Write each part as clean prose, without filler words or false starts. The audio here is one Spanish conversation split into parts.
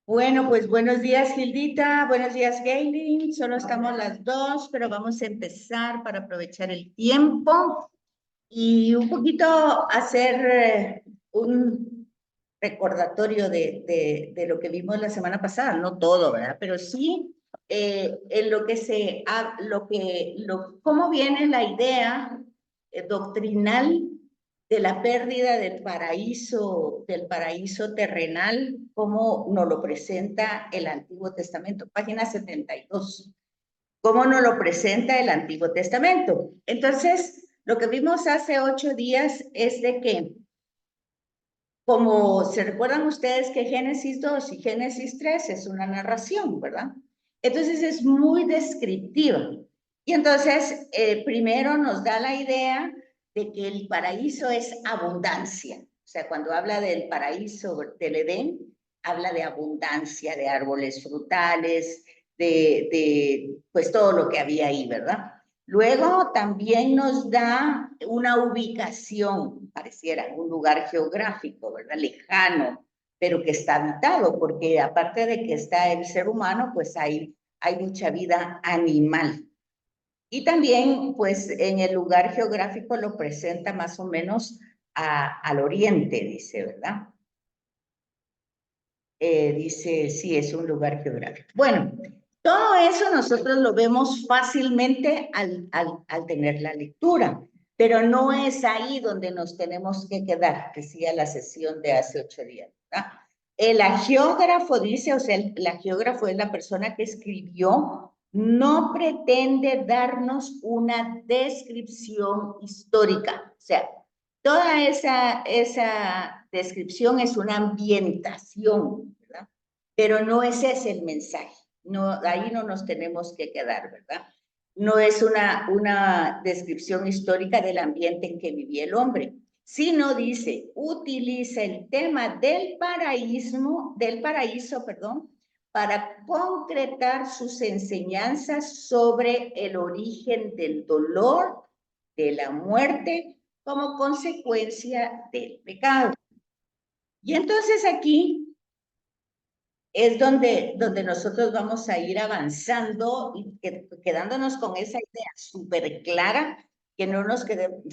Bueno, pues buenos días, Gildita. Buenos días, Gaylin. Solo estamos las dos, pero vamos a empezar para aprovechar el tiempo y un poquito hacer un recordatorio de lo que vimos la semana pasada. No todo, ¿verdad? Pero sí en lo que cómo viene la idea doctrinal de la pérdida del paraíso terrenal, como nos lo presenta el Antiguo Testamento, página 72. ¿Cómo nos lo presenta el Antiguo Testamento? Entonces, lo que vimos hace 8 días es de que, como se recuerdan ustedes que Génesis 2 y Génesis 3 es una narración, ¿verdad? Entonces es muy descriptiva. Y entonces, primero nos da la idea de que el paraíso es abundancia. O sea, cuando habla del paraíso del Edén, habla de abundancia, de árboles frutales, pues todo lo que había ahí, ¿verdad? Luego también nos da una ubicación, pareciera un lugar geográfico, ¿verdad? Lejano, pero que está habitado, porque aparte de que está el ser humano, pues hay mucha vida animal. Y también, pues en el lugar geográfico lo presenta más o menos al oriente, dice, ¿verdad? Dice, sí, es un lugar geográfico. Bueno, todo eso nosotros lo vemos fácilmente al tener la lectura, pero no es ahí donde nos tenemos que quedar, decía la sesión de hace 8 días, ¿verdad? El agiógrafo dice, o sea, el agiógrafo es la persona que escribió, no pretende darnos una descripción histórica, o sea, toda esa descripción es una ambientación, ¿verdad? Pero no ese es el mensaje. No, ahí no nos tenemos que quedar, ¿verdad? No es una descripción histórica del ambiente en que vivía el hombre, sino dice, utiliza el tema del paraíso, perdón, para concretar sus enseñanzas sobre el origen del dolor, de la muerte, como consecuencia del pecado. Y entonces aquí es donde nosotros vamos a ir avanzando y quedándonos con esa idea súper clara que no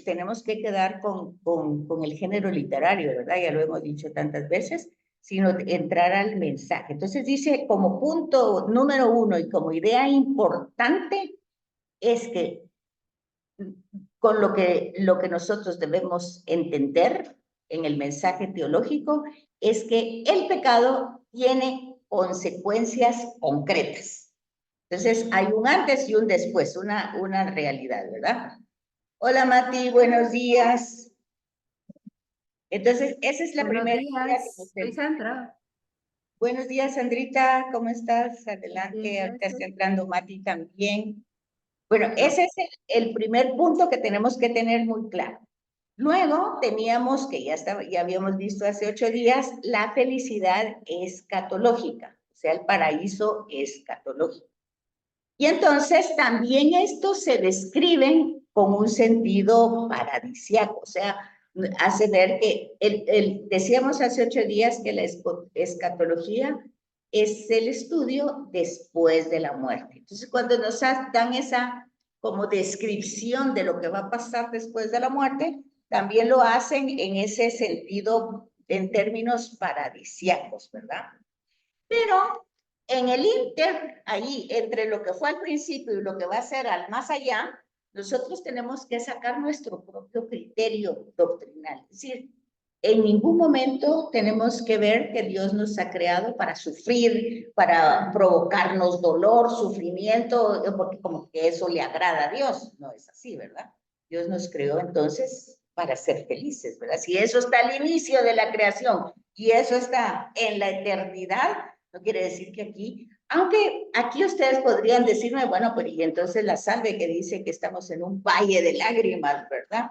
tenemos que quedar con el género literario, ¿verdad? Ya lo hemos dicho tantas veces, sino entrar al mensaje. Entonces dice, como punto número 1 y como idea importante, es que con lo que nosotros debemos entender en el mensaje teológico es que el pecado tiene consecuencias concretas. Entonces, hay un antes y un después, una realidad, ¿verdad? Hola, Mati, buenos días. Entonces, esa es la Buenos primera idea que días, soy usted... Sandra. Buenos días, Sandrita, ¿cómo estás? Bien, Adelante, ahorita está gracias. entrando Mati también. Bueno, Ah, ese es el primer punto que tenemos que tener muy claro. Luego teníamos, que ya habíamos visto hace 8 días, la felicidad escatológica, o sea, el paraíso escatológico. Y entonces también estos se describen con un sentido paradisiaco, o sea, hace ver que, decíamos hace 8 días que la escatología es el estudio después de la muerte. Entonces, cuando nos dan esa como descripción de lo que va a pasar después de la muerte, también lo hacen en ese sentido, en términos paradisiacos, ¿verdad? Pero en el inter, ahí, entre lo que fue al principio y lo que va a ser al más allá, nosotros tenemos que sacar nuestro propio criterio doctrinal. Es decir, en ningún momento tenemos que ver que Dios nos ha creado para sufrir, para provocarnos dolor, sufrimiento, porque como que eso le agrada a Dios. No es así, ¿verdad? Dios nos creó entonces para ser felices, ¿verdad? Si eso está al inicio de la creación y eso está en la eternidad, no quiere decir que aquí, aunque aquí ustedes podrían decirme, bueno, pero y entonces la salve que dice que estamos en un valle de lágrimas, ¿verdad?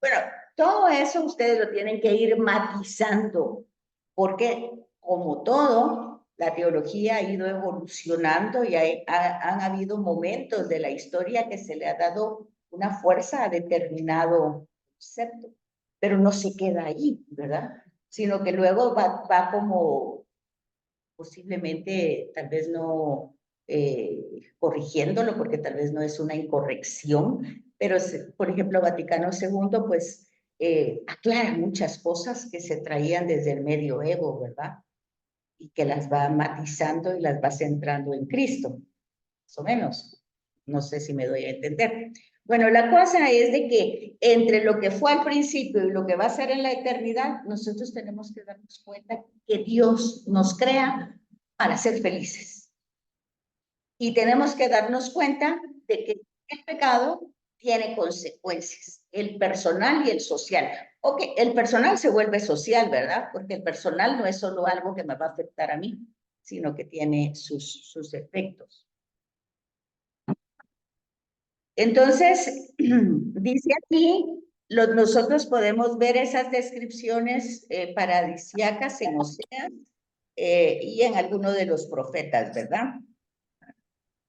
Bueno, todo eso ustedes lo tienen que ir matizando, porque como todo, la teología ha ido evolucionando y han habido momentos de la historia que se le ha dado una fuerza a determinado concepto, pero no se queda ahí, ¿verdad? Sino que luego va como posiblemente tal vez no corrigiéndolo, porque tal vez no es una incorrección, pero por ejemplo Vaticano II pues aclara muchas cosas que se traían desde el medioevo, ¿verdad? Y que las va matizando y las va centrando en Cristo, más o menos. No sé si me doy a entender. Bueno, la cosa es de que entre lo que fue al principio y lo que va a ser en la eternidad, nosotros tenemos que darnos cuenta que Dios nos crea para ser felices. Y tenemos que darnos cuenta de que el pecado tiene consecuencias, el personal y el social. Ok, el personal se vuelve social, ¿verdad? Porque el personal no es solo algo que me va a afectar a mí, sino que tiene sus efectos. Entonces, dice aquí, nosotros podemos ver esas descripciones paradisíacas en Oseas y en alguno de los profetas, ¿verdad?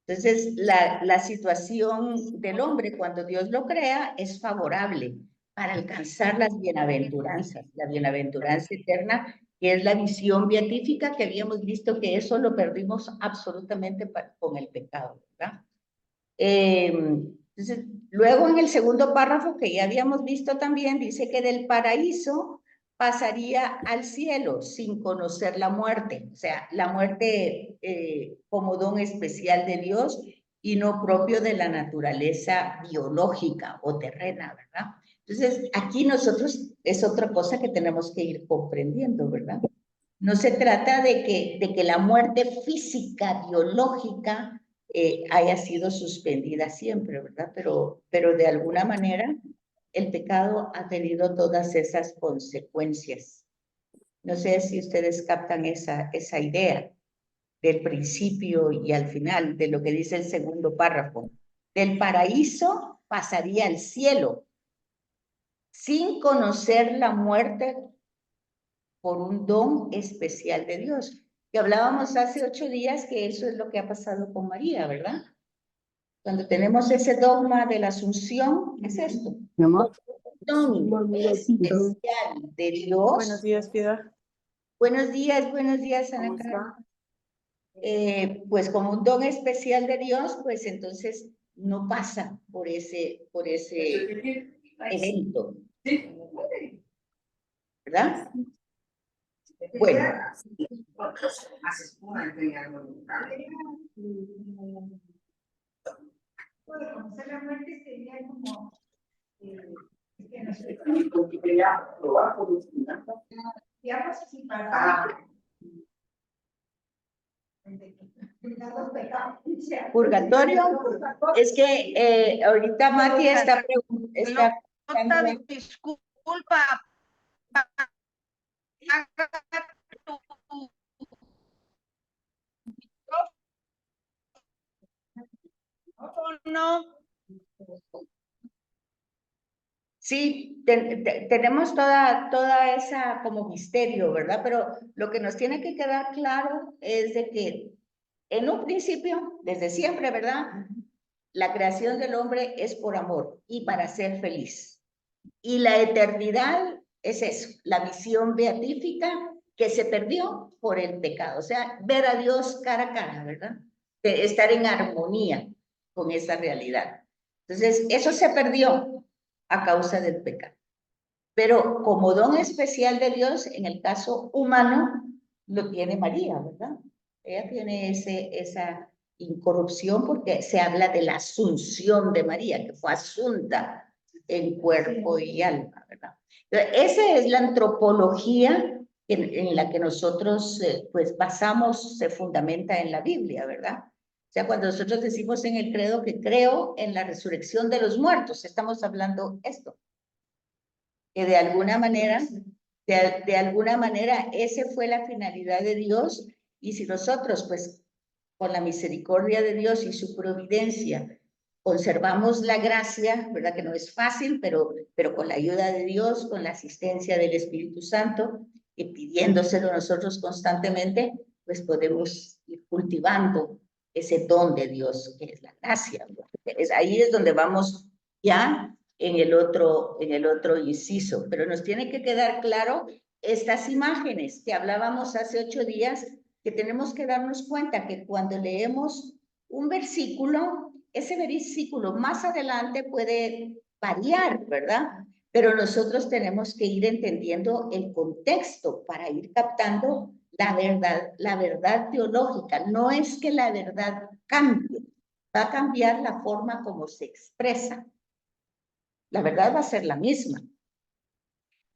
Entonces, la situación del hombre cuando Dios lo crea es favorable para alcanzar las bienaventuranzas, la bienaventuranza eterna, que es la visión beatífica que habíamos visto que eso lo perdimos absolutamente con el pecado, ¿verdad? Entonces, luego en el segundo párrafo que ya habíamos visto también, dice que del paraíso pasaría al cielo sin conocer la muerte, o sea, la muerte como don especial de Dios y no propio de la naturaleza biológica o terrena, ¿verdad? Entonces, aquí nosotros es otra cosa que tenemos que ir comprendiendo, ¿verdad? No se trata de que la muerte física, biológica, haya sido suspendida siempre, ¿verdad? Pero de alguna manera el pecado ha tenido todas esas consecuencias. No sé si ustedes captan esa idea del principio y al final de lo que dice el segundo párrafo. Del paraíso pasaría al cielo sin conocer la muerte por un don especial de Dios. Que hablábamos hace 8 días que eso es lo que ha pasado con María, ¿verdad? Cuando tenemos ese dogma de la Asunción, es esto. Un don especial de Dios. Buenos días, Piedad. Buenos días, Ana Carmen. Pues como un don especial de Dios, pues entonces no pasa por ese evento. ¿Verdad? Bueno. Conocer la muerte sería como purgatorio. Es que ahorita Mati está preguntando. Disculpa. No. Sí, tenemos toda esa como misterio, ¿verdad? Pero lo que nos tiene que quedar claro es de que en un principio, desde siempre, ¿verdad? La creación del hombre es por amor y para ser feliz. Y la eternidad es eso, la visión beatífica que se perdió por el pecado. O sea, ver a Dios cara a cara, ¿verdad? De estar en armonía con esa realidad. Entonces, eso se perdió a causa del pecado. Pero como don especial de Dios, en el caso humano, lo tiene María, ¿verdad? Ella tiene esa incorrupción porque se habla de la asunción de María, que fue asunta en cuerpo y alma, ¿verdad? Esa es la antropología en la que nosotros pues basamos, se fundamenta en la Biblia, ¿verdad? O sea, cuando nosotros decimos en el credo que creo en la resurrección de los muertos, estamos hablando esto. Que de alguna manera, de alguna manera, esa fue la finalidad de Dios, y si nosotros, pues, con la misericordia de Dios y su providencia, conservamos la gracia, ¿verdad? Que no es fácil, pero con la ayuda de Dios, con la asistencia del Espíritu Santo, y pidiéndoselo nosotros constantemente, pues podemos ir cultivando ese don de Dios, que es la gracia. Ahí es donde vamos ya en el otro inciso, pero nos tiene que quedar claro estas imágenes que hablábamos hace 8 días que tenemos que darnos cuenta que cuando leemos un versículo, ese versículo más adelante puede variar, ¿verdad? Pero nosotros tenemos que ir entendiendo el contexto para ir captando la verdad teológica. No es que la verdad cambie, va a cambiar la forma como se expresa. La verdad va a ser la misma.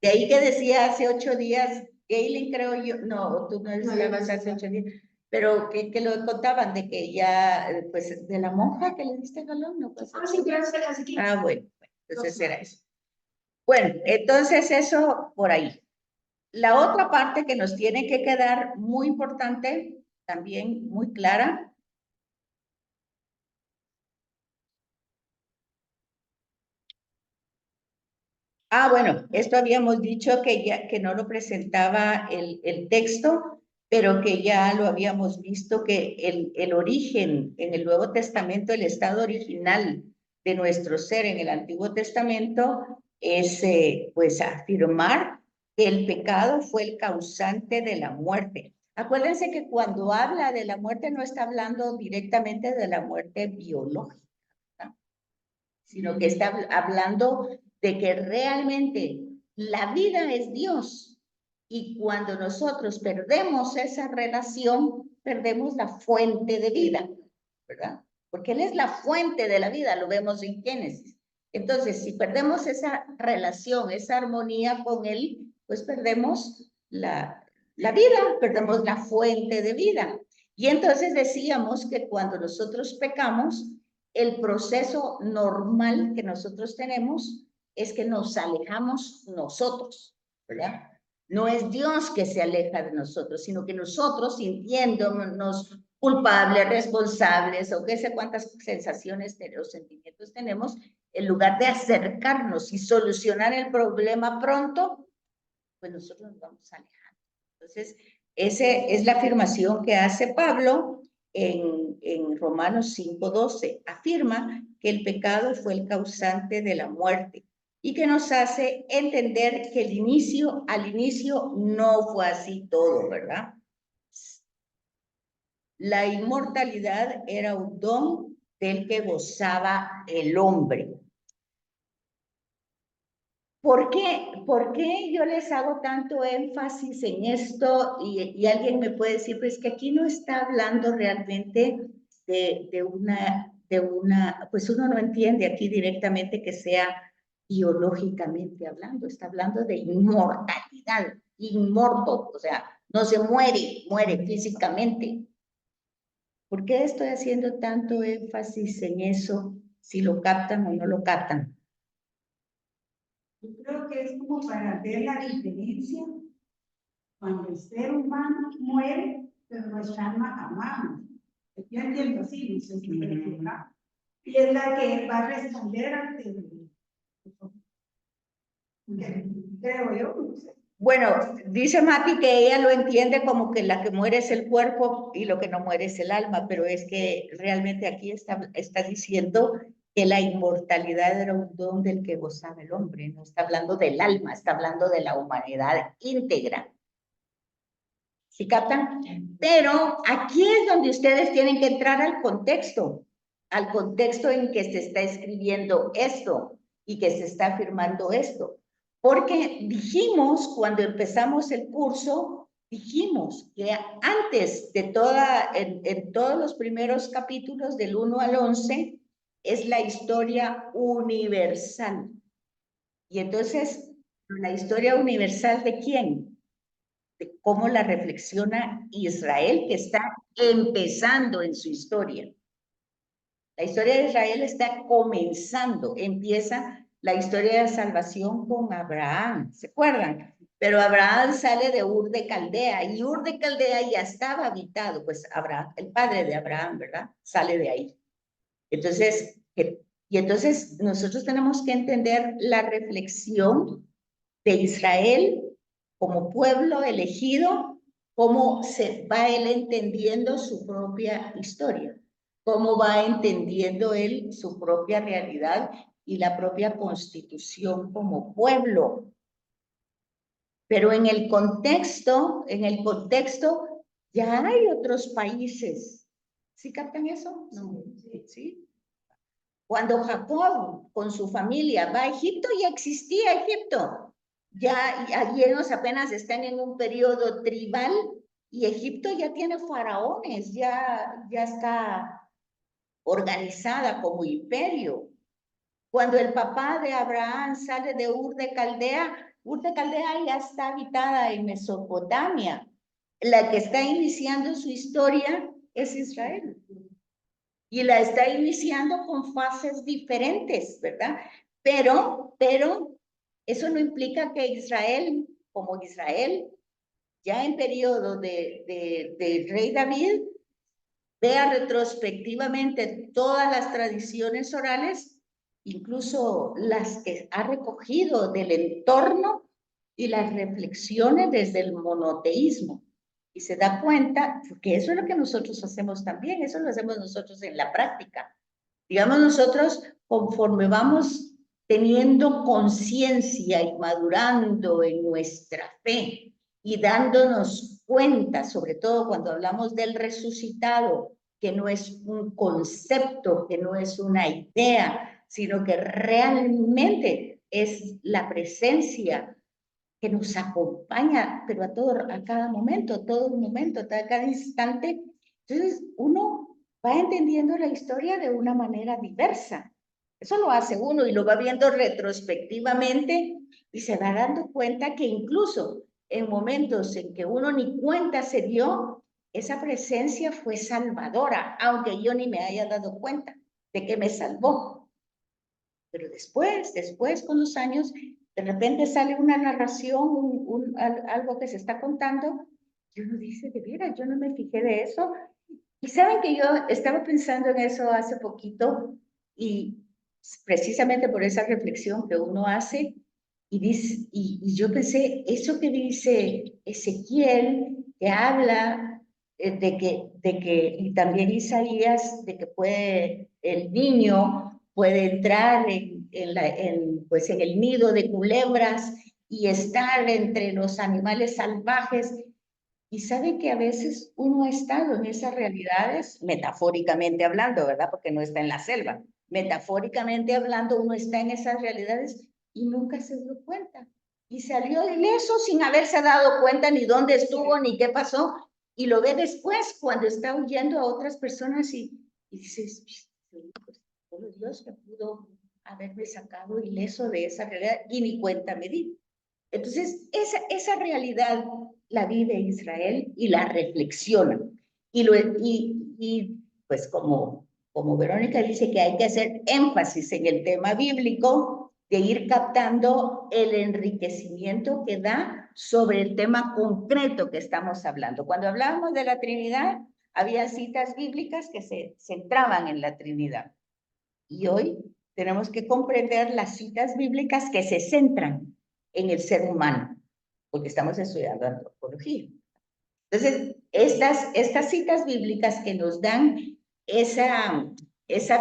De ahí que decía hace 8 días, Galen creo yo, no, tú no estabas hace 8 días, pero que lo contaban de que ya, pues, de la monja que le diste galón, ¿no? Pues, sí, claro, así que... bueno, entonces era eso. Bueno, entonces eso por ahí. La otra parte que nos tiene que quedar muy importante, también muy clara. Bueno, esto habíamos dicho que no lo presentaba el texto, pero que ya lo habíamos visto que el origen en el Nuevo Testamento, el estado original de nuestro ser en el Antiguo Testamento es pues afirmar que el pecado fue el causante de la muerte. Acuérdense que cuando habla de la muerte no está hablando directamente de la muerte biológica, ¿no? Sino que está hablando de que realmente la vida es Dios. Y cuando nosotros perdemos esa relación, perdemos la fuente de vida, ¿verdad? Porque Él es la fuente de la vida, lo vemos en Génesis. Entonces, si perdemos esa relación, esa armonía con Él, pues perdemos la vida, perdemos la fuente de vida. Y entonces decíamos que cuando nosotros pecamos, el proceso normal que nosotros tenemos es que nos alejamos nosotros, ¿verdad? No es Dios que se aleja de nosotros, sino que nosotros, sintiéndonos culpables, responsables, o qué sé cuántas sensaciones o sentimientos tenemos, en lugar de acercarnos y solucionar el problema pronto, pues nosotros nos vamos alejando. Entonces, esa es la afirmación que hace Pablo en Romanos 5:12. Afirma que el pecado fue el causante de la muerte y que nos hace entender que al inicio no fue así todo, ¿verdad? La inmortalidad era un don del que gozaba el hombre. ¿Por qué yo les hago tanto énfasis en esto? Y alguien me puede decir, pues que aquí no está hablando realmente de una, pues uno no entiende aquí directamente que sea biológicamente hablando, está hablando de inmortalidad, inmorto, o sea, no se muere, muere físicamente. ¿Por qué estoy haciendo tanto énfasis en eso, si lo captan o no lo captan? Yo creo que es como para ver la diferencia cuando el ser humano muere, pero nuestra alma jamás. Yo entiendo así, no sé si me equivoco. Y es la que va a responder ante el... Creo yo, no sé. Bueno, dice Mati que ella lo entiende como que la que muere es el cuerpo y lo que no muere es el alma, pero es que realmente aquí está diciendo que la inmortalidad era un don del que gozaba el hombre, no está hablando del alma, está hablando de la humanidad íntegra. ¿Sí captan? Pero aquí es donde ustedes tienen que entrar al contexto en que se está escribiendo esto y que se está afirmando esto. Porque dijimos, cuando empezamos el curso, dijimos que antes de en todos los primeros capítulos, del 1 al 11, es la historia universal. Y entonces, ¿la historia universal de quién? De cómo la reflexiona Israel, que está empezando en su historia. La historia de Israel está comenzando, empieza la historia de salvación con Abraham, ¿se acuerdan? Pero Abraham sale de Ur de Caldea y Ur de Caldea ya estaba habitado, pues Abraham, el padre de Abraham, ¿verdad? Sale de ahí. Entonces, y entonces nosotros tenemos que entender la reflexión de Israel como pueblo elegido, cómo se va él entendiendo su propia historia, cómo va entendiendo él su propia realidad y la propia constitución como pueblo. Pero en el contexto Ya hay otros países. ¿Sí captan eso? No. ¿Sí? Cuando Jacob con su familia va a Egipto, ya existía Egipto. Ya ellos apenas están en un periodo tribal y Egipto ya tiene faraones, ya está organizada como imperio. Cuando el papá de Abraham sale de Ur de Caldea ya está habitada en Mesopotamia. La que está iniciando su historia es Israel. Y la está iniciando con fases diferentes, ¿verdad? Pero eso no implica que Israel, como Israel, ya en periodo del rey David, vea retrospectivamente todas las tradiciones orales, incluso las que ha recogido del entorno y las reflexiones desde el monoteísmo. Y se da cuenta que eso es lo que nosotros hacemos también, eso lo hacemos nosotros en la práctica. Digamos, nosotros conforme vamos teniendo conciencia y madurando en nuestra fe y dándonos cuenta, sobre todo cuando hablamos del resucitado, que no es un concepto, que no es una idea, sino que realmente es la presencia que nos acompaña, pero a cada momento, todo momento, a cada instante. Entonces, uno va entendiendo la historia de una manera diversa. Eso lo hace uno y lo va viendo retrospectivamente y se va dando cuenta que incluso en momentos en que uno ni cuenta se dio, esa presencia fue salvadora, aunque yo ni me haya dado cuenta de que me salvó. Pero después con los años, de repente sale una narración, algo que se está contando, y uno dice, de veras, yo no me fijé de eso. Y saben que yo estaba pensando en eso hace poquito, y precisamente por esa reflexión que uno hace, y yo pensé, eso que dice Ezequiel, que habla y también Isaías, de que el niño puede entrar pues en el nido de culebras y estar entre los animales salvajes. Y sabe que a veces uno ha estado en esas realidades, metafóricamente hablando, ¿verdad? Porque no está en la selva. Metafóricamente hablando, uno está en esas realidades y nunca se dio cuenta. Y salió ileso sin haberse dado cuenta ni dónde estuvo ni qué pasó. Y lo ve después cuando está huyendo a otras personas y dices, pues, solo Dios me pudo haberme sacado ileso de esa realidad y ni cuenta me di. Entonces, esa realidad la vive Israel y la reflexiona. Y pues como Verónica dice que hay que hacer énfasis en el tema bíblico, de ir captando el enriquecimiento que da sobre el tema concreto que estamos hablando. Cuando hablábamos de la Trinidad, había citas bíblicas que se centraban en la Trinidad. Y hoy tenemos que comprender las citas bíblicas que se centran en el ser humano, porque estamos estudiando antropología. Entonces, estas citas bíblicas que nos dan esa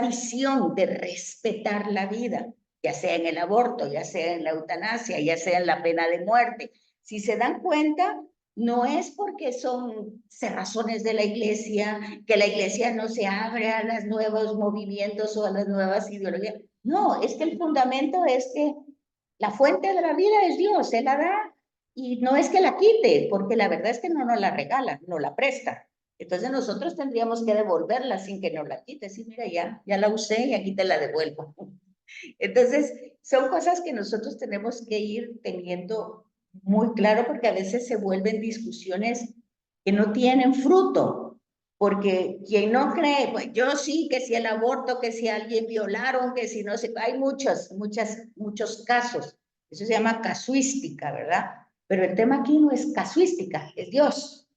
visión de respetar la vida, ya sea en el aborto, ya sea en la eutanasia, ya sea en la pena de muerte, si se dan cuenta, no es porque son cerrazones de la iglesia, que la iglesia no se abre a los nuevos movimientos o a las nuevas ideologías. No, es que el fundamento es que la fuente de la vida es Dios, Él la da y no es que la quite, porque la verdad es que no nos la regala, nos la presta. Entonces nosotros tendríamos que devolverla sin que nos la quite. Sí, mira, ya la usé y aquí te la devuelvo. Entonces, son cosas que nosotros tenemos que ir teniendo muy claro porque a veces se vuelven discusiones que no tienen fruto. Porque quien no cree, pues yo sí, que si el aborto, que si alguien violaron, que si no sé, hay muchos casos. Eso se llama casuística, ¿verdad? Pero el tema aquí no es casuística, es Dios.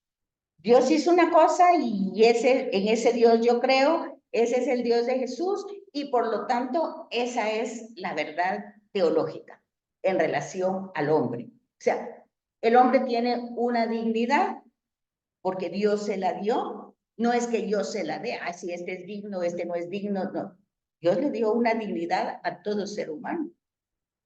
Dios hizo una cosa y en ese Dios yo creo, ese es el Dios de Jesús y por lo tanto esa es la verdad teológica en relación al hombre. O sea, el hombre tiene una dignidad porque Dios se la dio, no es que yo se la dé, si este es digno, este no es digno, no. Dios le dio una dignidad a todo ser humano.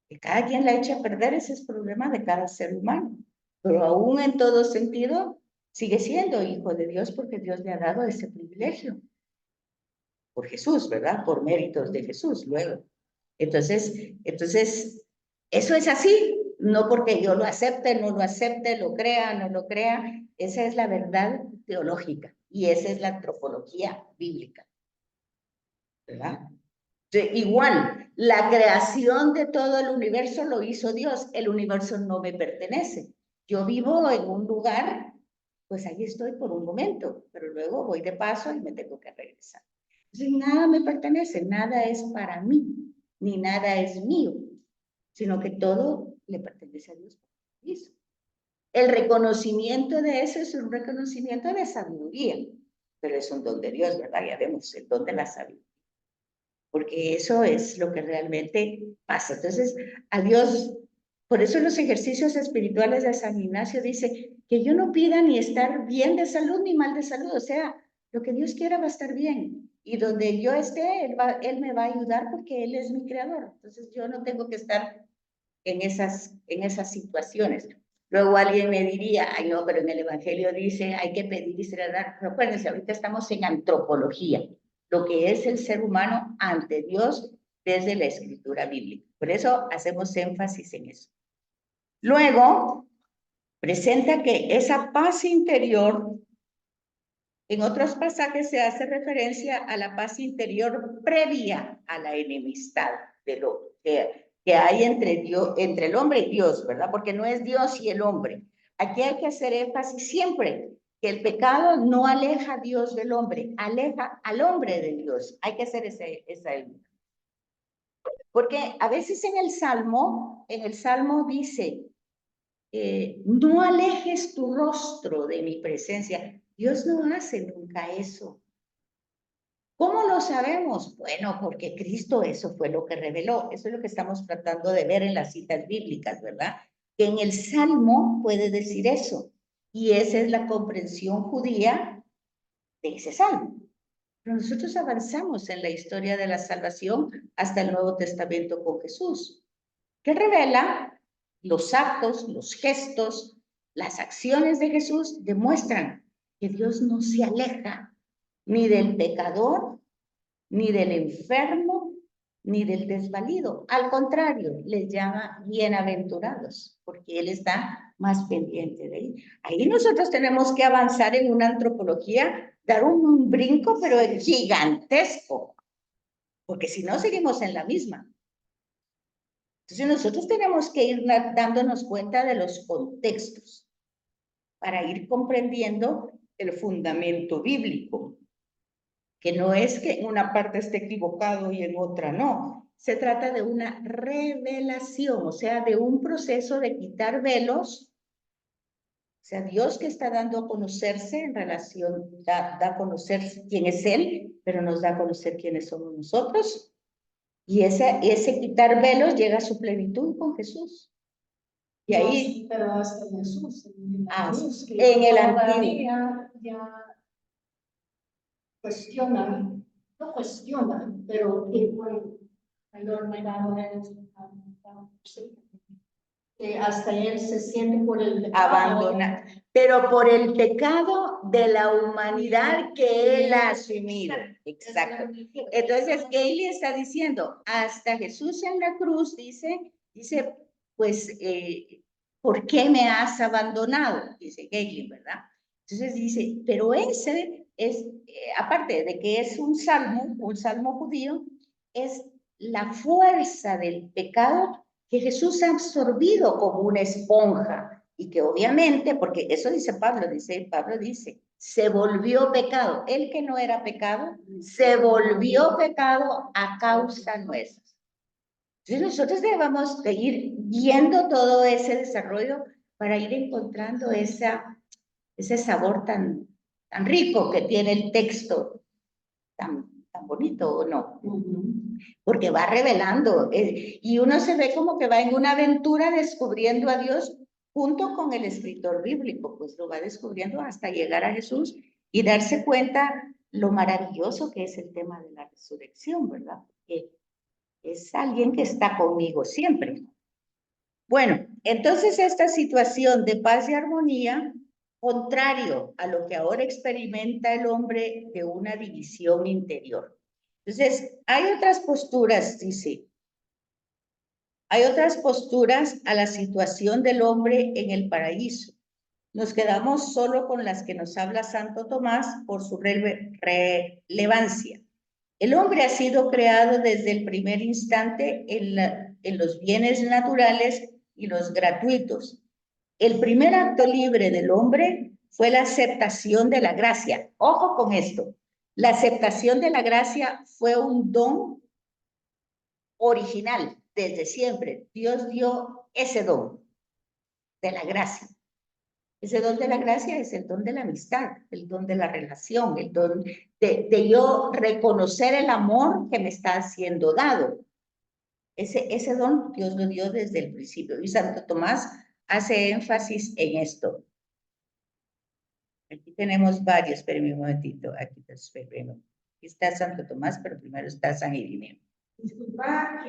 Que cada quien la echa a perder, ese es el problema de cada ser humano. Pero aún en todo sentido, sigue siendo hijo de Dios porque Dios le ha dado ese privilegio. Por Jesús, ¿verdad? Por méritos de Jesús, luego. Entonces, eso es así, no porque yo lo acepte, no lo acepte, lo crea, no lo crea. Esa es la verdad teológica y esa es la antropología bíblica, ¿verdad? Igual, la creación de todo el universo lo hizo Dios, el universo no me pertenece. Yo vivo en un lugar, pues ahí estoy por un momento, pero luego voy de paso y me tengo que regresar. Entonces, nada me pertenece, nada es para mí, ni nada es mío, sino que todo le pertenece a Dios. El reconocimiento de eso es un reconocimiento de sabiduría, pero es un don de Dios, ¿verdad? Ya vemos el don de la sabiduría, porque eso es lo que realmente pasa. Entonces, a Dios, por eso los ejercicios espirituales de San Ignacio dice que yo no pida ni estar bien de salud ni mal de salud, o sea, lo que Dios quiera va a estar bien. Y donde yo esté, él me va a ayudar porque Él es mi creador. Entonces, yo no tengo que estar en esas situaciones. Luego alguien me diría, ay no, pero en el Evangelio dice, hay que pedir y se le da. Recuérdense, ahorita estamos en antropología, lo que es el ser humano ante Dios desde la escritura bíblica. Por eso hacemos énfasis en eso. Luego, presenta que esa paz interior, en otros pasajes se hace referencia a la paz interior previa a la enemistad de lo que hay entre el hombre y Dios, ¿verdad? Porque no es Dios y el hombre. Aquí hay que hacer énfasis siempre que el pecado no aleja a Dios del hombre, aleja al hombre de Dios. Hay que hacer esa porque a veces en el Salmo dice, no alejes tu rostro de mi presencia. Dios no hace nunca eso. ¿Cómo lo sabemos? Bueno, porque Cristo eso fue lo que reveló. Eso es lo que estamos tratando de ver en las citas bíblicas, ¿verdad? Que en el Salmo puede decir eso. Y esa es la comprensión judía de ese Salmo. Pero nosotros avanzamos en la historia de la salvación hasta el Nuevo Testamento con Jesús, que revela los actos, los gestos, las acciones de Jesús demuestran que Dios no se aleja ni del pecador, ni del enfermo, ni del desvalido. Al contrario, les llama bienaventurados, porque Él está más pendiente de él. Ahí nosotros tenemos que avanzar en una antropología, dar un brinco, pero gigantesco, porque si no seguimos en la misma. Entonces nosotros tenemos que ir dándonos cuenta de los contextos para ir comprendiendo el fundamento bíblico, que no es que en una parte esté equivocado y en otra no. Se trata de una revelación, o sea, de un proceso de quitar velos. O sea, Dios que está dando a conocerse en relación, da a conocer quién es Él, pero nos da a conocer quiénes somos nosotros. Y ese quitar velos llega a su plenitud con Jesús. Y ahí, pero hasta Jesús, en el antiguo. Ya cuestionan, no cuestionan, pero que hasta él se siente por el pecado. Abandonado, pero por el pecado de la humanidad que él ha asumido. Exacto. Entonces, Gailey está diciendo, hasta Jesús en la cruz dice, pues, ¿por qué me has abandonado? Dice Gailey, ¿verdad? Entonces dice, pero ese es, aparte de que es un salmo judío, es la fuerza del pecado que Jesús ha absorbido como una esponja y que obviamente, porque eso dice Pablo dice, se volvió pecado. El que no era pecado, se volvió pecado a causa nuestra. Entonces nosotros debemos de ir viendo todo ese desarrollo para ir encontrando ese sabor tan rico que tiene el texto, tan bonito, ¿o no? Porque va revelando, y uno se ve como que va en una aventura descubriendo a Dios junto con el escritor bíblico, pues lo va descubriendo hasta llegar a Jesús y darse cuenta lo maravilloso que es el tema de la resurrección, ¿verdad? Porque es alguien que está conmigo siempre. Bueno, entonces esta situación de paz y armonía contrario a lo que ahora experimenta el hombre de una división interior. Entonces, hay otras posturas, dice, hay otras posturas a la situación del hombre en el paraíso. Nos quedamos solo con las que nos habla Santo Tomás por su relevancia. El hombre ha sido creado desde el primer instante en los bienes naturales y los gratuitos. El primer acto libre del hombre fue la aceptación de la gracia. Ojo con esto. La aceptación de la gracia fue un don original desde siempre. Dios dio ese don de la gracia. Ese don de la gracia es el don de la amistad, el don de la relación, el don de yo reconocer el amor que me está siendo dado. Ese don Dios lo dio desde el principio. Y Santo Tomás hace énfasis en esto. Aquí tenemos varios, espérenme un momentito. Aquí está Santo Tomás, pero primero está San Irineo. Disculpa,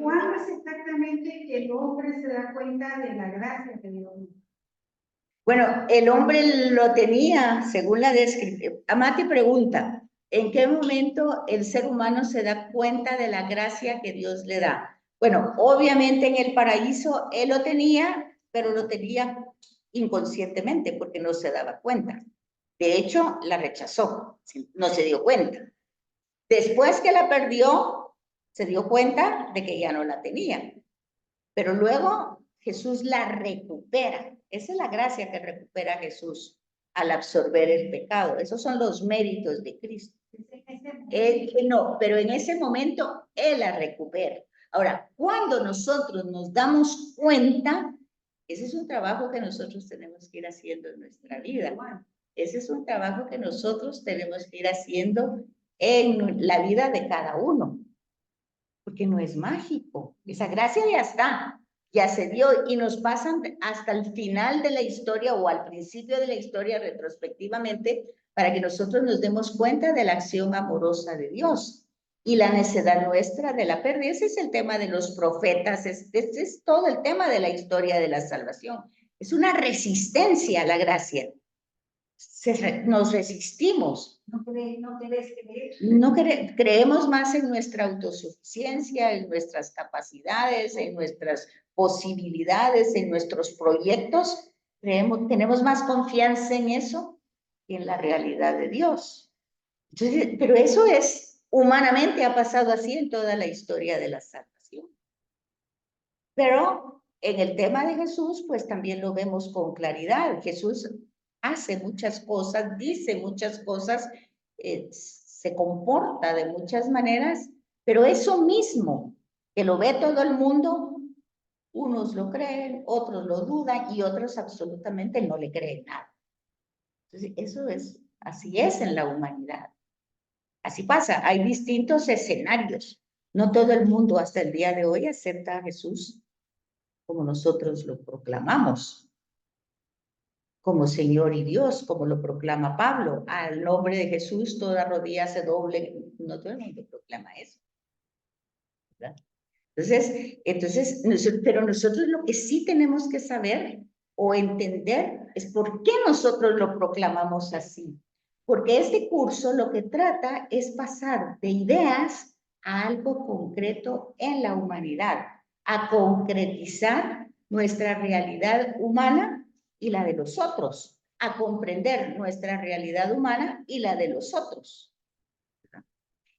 ¿cuándo es exactamente que el hombre se da cuenta de la gracia de Dios? Bueno, el hombre lo tenía, según la descripción. Amati pregunta, ¿en qué momento el ser humano se da cuenta de la gracia que Dios le da? Bueno, obviamente en el paraíso él lo tenía, pero lo tenía inconscientemente porque no se daba cuenta. De hecho, la rechazó, no se dio cuenta. Después que la perdió, se dio cuenta de que ya no la tenía. Pero luego Jesús la recupera. Esa es la gracia que recupera Jesús al absorber el pecado. Esos son los méritos de Cristo. No, pero en ese momento Él la recupera. Ahora, cuando nosotros nos damos cuenta, ese es un trabajo que nosotros tenemos que ir haciendo en nuestra vida. Ese es un trabajo que nosotros tenemos que ir haciendo en la vida de cada uno. Porque no es mágico. Esa gracia ya está, ya se dio y nos pasan hasta el final de la historia o al principio de la historia retrospectivamente para que nosotros nos demos cuenta de la acción amorosa de Dios y la necedad nuestra de la pérdida. Ese es el tema de los profetas, este es todo el tema de la historia de la salvación. Es una resistencia a la gracia. Nos resistimos. No querés creer. No creemos más en nuestra autosuficiencia, en nuestras capacidades, en nuestras posibilidades, en nuestros proyectos. Tenemos más confianza en eso que en la realidad de Dios. Entonces, pero eso es, humanamente ha pasado así en toda la historia de la salvación. Pero en el tema de Jesús, pues también lo vemos con claridad. Jesús hace muchas cosas, dice muchas cosas, se comporta de muchas maneras, pero eso mismo, que lo ve todo el mundo, unos lo creen, otros lo dudan y otros absolutamente no le creen nada. Entonces, eso es, así es en la humanidad. Así pasa, hay distintos escenarios. No todo el mundo hasta el día de hoy acepta a Jesús como nosotros lo proclamamos, como Señor y Dios, como lo proclama Pablo. Al nombre de Jesús toda rodilla se doble. No todo el mundo proclama eso, ¿verdad? Pero nosotros lo que sí tenemos que saber o entender es por qué nosotros lo proclamamos así. Porque este curso lo que trata es pasar de ideas a algo concreto en la humanidad, a concretizar nuestra realidad humana y la de los otros, a comprender nuestra realidad humana y la de los otros.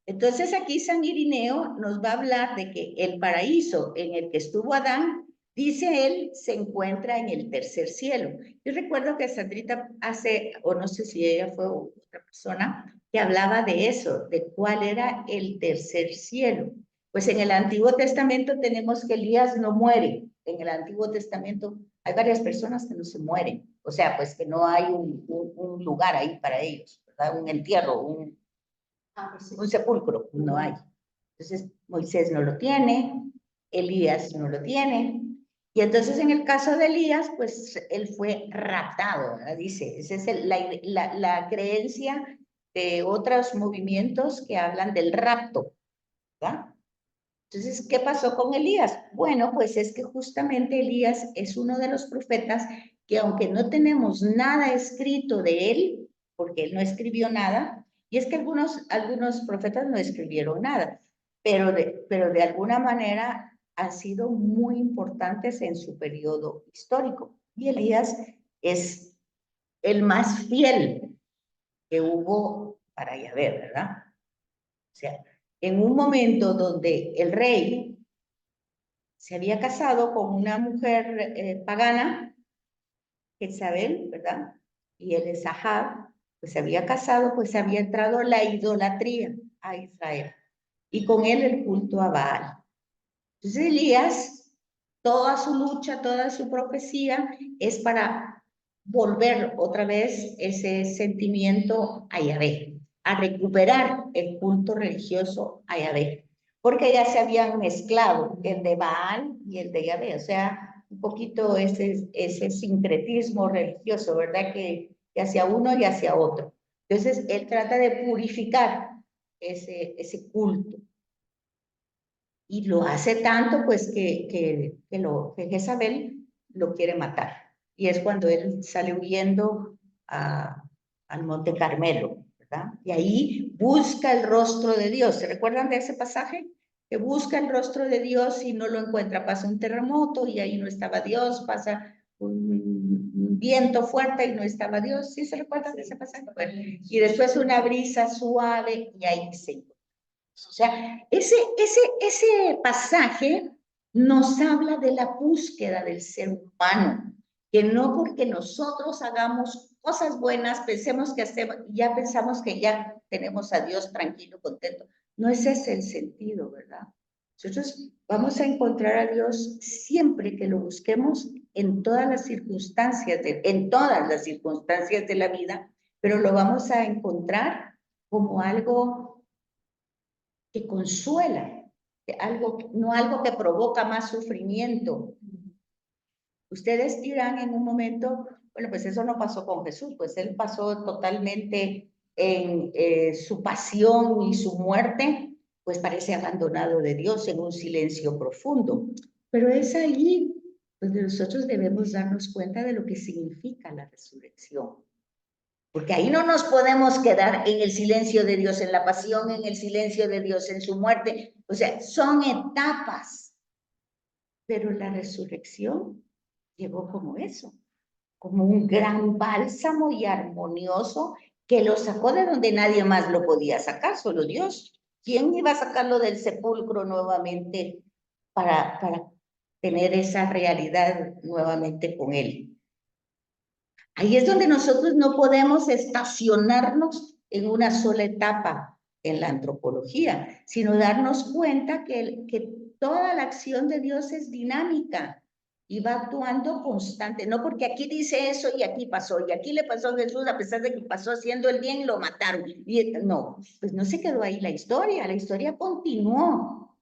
Entonces aquí San Irineo nos va a hablar de que el paraíso en el que estuvo Adán, dice él, se encuentra en el tercer cielo. Yo recuerdo que Sandrita hace, o no sé si ella fue otra persona, que hablaba de eso, de cuál era el tercer cielo. Pues en el Antiguo Testamento tenemos que Elías no muere. En el Antiguo Testamento hay varias personas que no se mueren. O sea, pues que no hay un lugar ahí para ellos, ¿verdad? Un entierro, un sepulcro, no hay. Entonces, Moisés no lo tiene, Elías no lo tiene. Y entonces, en el caso de Elías, pues él fue raptado, ¿verdad? Dice, esa es la creencia de otros movimientos que hablan del rapto, ¿verdad? Entonces, ¿qué pasó con Elías? Bueno, pues es que justamente Elías es uno de los profetas que aunque no tenemos nada escrito de él, porque él no escribió nada, y es que algunos profetas no escribieron nada, pero de alguna manera han sido muy importantes en su periodo histórico. Y Elías es el más fiel que hubo para Yahvé, ¿verdad? O sea, en un momento donde el rey se había casado con una mujer pagana, Jezabel, ¿verdad? Y él es Ahab, pues se había casado, pues había entrado la idolatría a Israel. Y con él el culto a Baal. Entonces Elías, toda su lucha, toda su profecía es para volver otra vez ese sentimiento a Yahvé, a recuperar el culto religioso a Yahvé, porque ya se habían mezclado el de Baal y el de Yahvé, o sea, un poquito ese sincretismo religioso, ¿verdad? Que hacia uno y hacia otro. Entonces, él trata de purificar ese culto. Y lo hace tanto, pues, que Jezabel lo quiere matar. Y es cuando él sale huyendo al Monte Carmelo, ¿verdad? Y ahí busca el rostro de Dios. ¿Se recuerdan de ese pasaje? Que busca el rostro de Dios y no lo encuentra. Pasa un terremoto y ahí no estaba Dios. Pasa un viento fuerte y no estaba Dios. ¿Sí se recuerdan de ese pasaje? Bueno, y después una brisa suave y ahí se encuentra. O sea, ese pasaje nos habla de la búsqueda del ser humano, que no porque nosotros hagamos cosas buenas, pensemos que hacemos, ya pensamos que ya tenemos a Dios tranquilo, contento. No es ese el sentido, ¿verdad? Nosotros vamos a encontrar a Dios siempre que lo busquemos en todas las circunstancias, en todas las circunstancias de la vida, pero lo vamos a encontrar como algo que consuela, no algo que provoca más sufrimiento. Ustedes dirán en un momento, bueno, pues eso no pasó con Jesús, pues él pasó totalmente en su pasión y su muerte, pues parece abandonado de Dios en un silencio profundo. Pero es allí donde nosotros debemos darnos cuenta de lo que significa la resurrección. Porque ahí no nos podemos quedar en el silencio de Dios, en la pasión, en el silencio de Dios, en su muerte. O sea, son etapas. Pero la resurrección llegó como eso, como un gran bálsamo y armonioso que lo sacó de donde nadie más lo podía sacar, solo Dios. ¿Quién iba a sacarlo del sepulcro nuevamente para tener esa realidad nuevamente con él? Ahí es donde nosotros no podemos estacionarnos en una sola etapa en la antropología, sino darnos cuenta que toda la acción de Dios es dinámica y va actuando constante. No porque aquí dice eso y aquí pasó, y aquí le pasó a Jesús, a pesar de que pasó haciendo el bien, lo mataron. Y no, pues no se quedó ahí la historia continuó.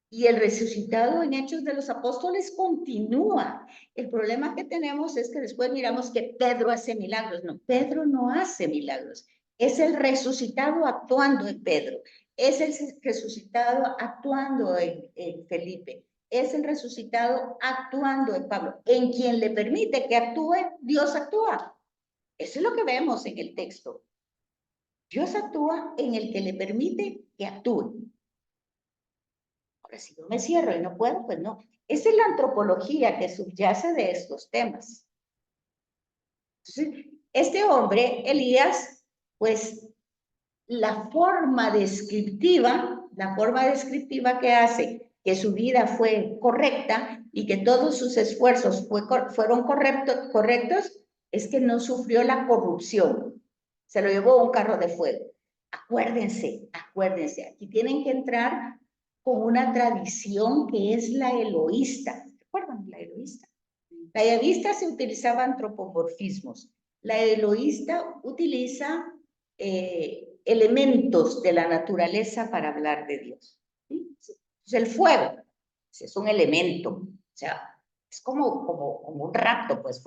Y el resucitado en Hechos de los Apóstoles continúa. El problema que tenemos es que después miramos que Pedro hace milagros. No, Pedro no hace milagros. Es el resucitado actuando en Pedro. Es el resucitado actuando en Felipe. Es el resucitado actuando en Pablo. En quien le permite que actúe, Dios actúa. Eso es lo que vemos en el texto. Dios actúa en el que le permite que actúe. Ahora, si yo me cierro y no puedo, pues no. Esa es la antropología que subyace de estos temas. Entonces, este hombre, Elías, pues la forma descriptiva que hace que su vida fue correcta y que todos sus esfuerzos fueron correctos, es que no sufrió la corrupción. Se lo llevó un carro de fuego. Acuérdense, aquí tienen que entrar con una tradición que es la eloísta. ¿Recuerdan la eloísta? La eloísta se utilizaba antropomorfismos. La eloísta utiliza elementos de la naturaleza para hablar de Dios. ¿Sí? Entonces, el fuego es un elemento, o sea, es como un rapto, pues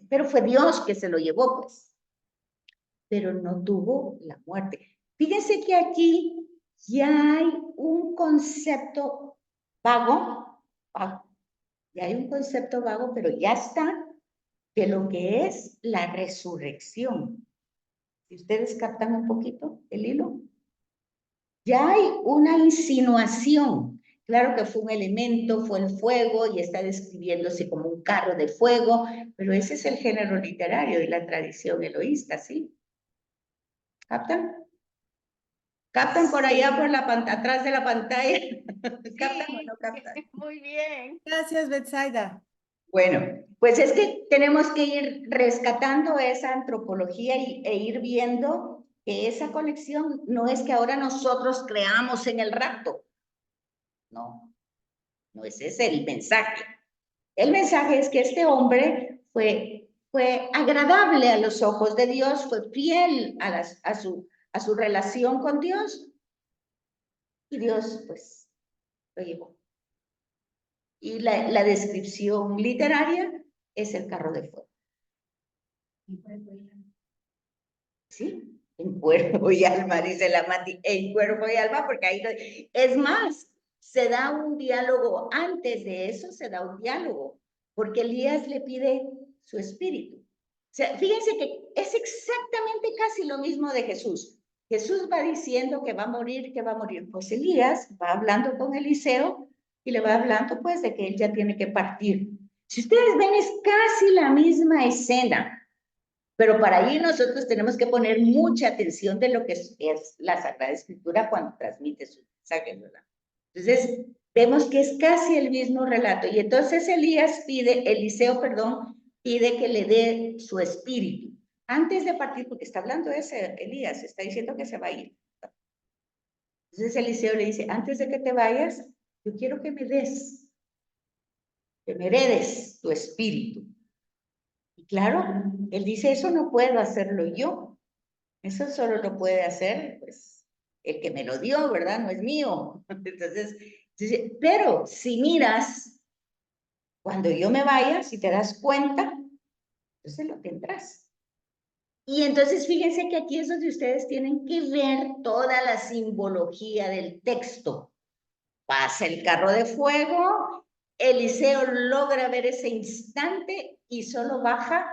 pero fue Dios que se lo llevó, pues. Pero no tuvo la muerte. Fíjense que aquí ya hay un concepto vago, ya hay un concepto vago, pero ya está de lo que es la resurrección. Si ustedes captan un poquito el hilo, ya hay una insinuación. Claro que fue un elemento, fue el fuego y está describiéndose como un carro de fuego, pero ese es el género literario y la tradición eloísta, ¿sí? ¿Captan? ¿Captan por allá, por la atrás de la pantalla? ¿Captan o no captan? Muy bien. Gracias, Betsaida. Bueno, pues es que tenemos que ir rescatando esa antropología e ir viendo que esa conexión no es que ahora nosotros creamos en el rapto. No, no ese es el mensaje. El mensaje es que este hombre fue agradable a los ojos de Dios, fue fiel a su relación con Dios, y Dios pues lo llevó. Y la descripción literaria es el carro de fuego. ¿Sí? En cuerpo y alma, dice la Mati, en cuerpo y alma, porque ahí no, es más, se da un diálogo, antes de eso se da un diálogo, porque Elías le pide su espíritu. O sea, fíjense que es exactamente casi lo mismo de Jesús. Jesús va diciendo que va a morir, que va a morir. Pues Elías va hablando con Eliseo y le va hablando pues de que él ya tiene que partir. Si ustedes ven, es casi la misma escena. Pero para ahí nosotros tenemos que poner mucha atención de lo que es la Sagrada Escritura cuando transmite su mensaje, ¿verdad? Entonces, vemos que es casi el mismo relato. Y entonces Eliseo, pide que le dé su espíritu. Antes de partir, porque está hablando ese Elías, está diciendo que se va a ir. Entonces Eliseo le dice, antes de que te vayas, yo quiero que me heredes tu espíritu. Y claro, él dice, eso no puedo hacerlo yo. Eso solo lo puede hacer, pues, el que me lo dio, ¿verdad? No es mío. Entonces, pero si miras, cuando yo me vaya, si te das cuenta, entonces lo tendrás. Y entonces fíjense que aquí es donde ustedes tienen que ver toda la simbología del texto. Pasa el carro de fuego, Eliseo logra ver ese instante y solo baja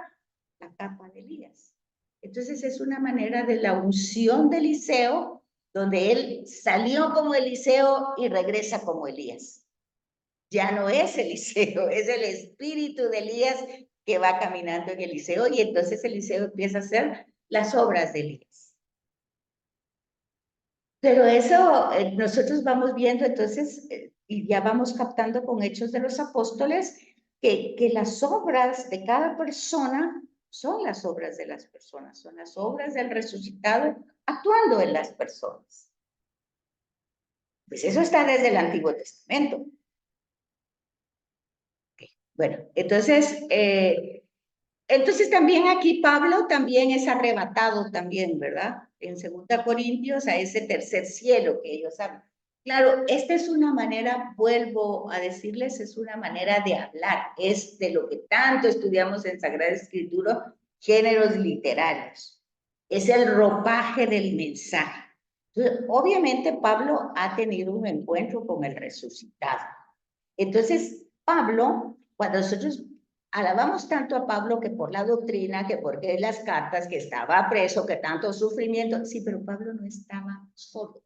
la capa de Elías. Entonces es una manera de la unción de Eliseo, donde él salió como Eliseo y regresa como Elías. Ya no es Eliseo, es el espíritu de Elías que va caminando en Eliseo, y entonces Eliseo empieza a hacer las obras de Elías. Pero eso nosotros vamos viendo entonces, y ya vamos captando con Hechos de los Apóstoles, que las obras de cada persona son las obras de las personas, son las obras del resucitado actuando en las personas. Pues eso está desde el Antiguo Testamento. Okay. Bueno, entonces también aquí Pablo también es arrebatado también, ¿verdad? En 2 Corintios, a ese tercer cielo que ellos hablan. Claro, esta es una manera, vuelvo a decirles, es una manera de hablar, es de lo que tanto estudiamos en Sagrada Escritura, géneros literarios. Es el ropaje del mensaje. Entonces, obviamente Pablo ha tenido un encuentro con el resucitado. Entonces, Pablo, cuando nosotros alabamos tanto a Pablo que por la doctrina, que porque las cartas, que estaba preso, que tanto sufrimiento, sí, pero Pablo no estaba solo.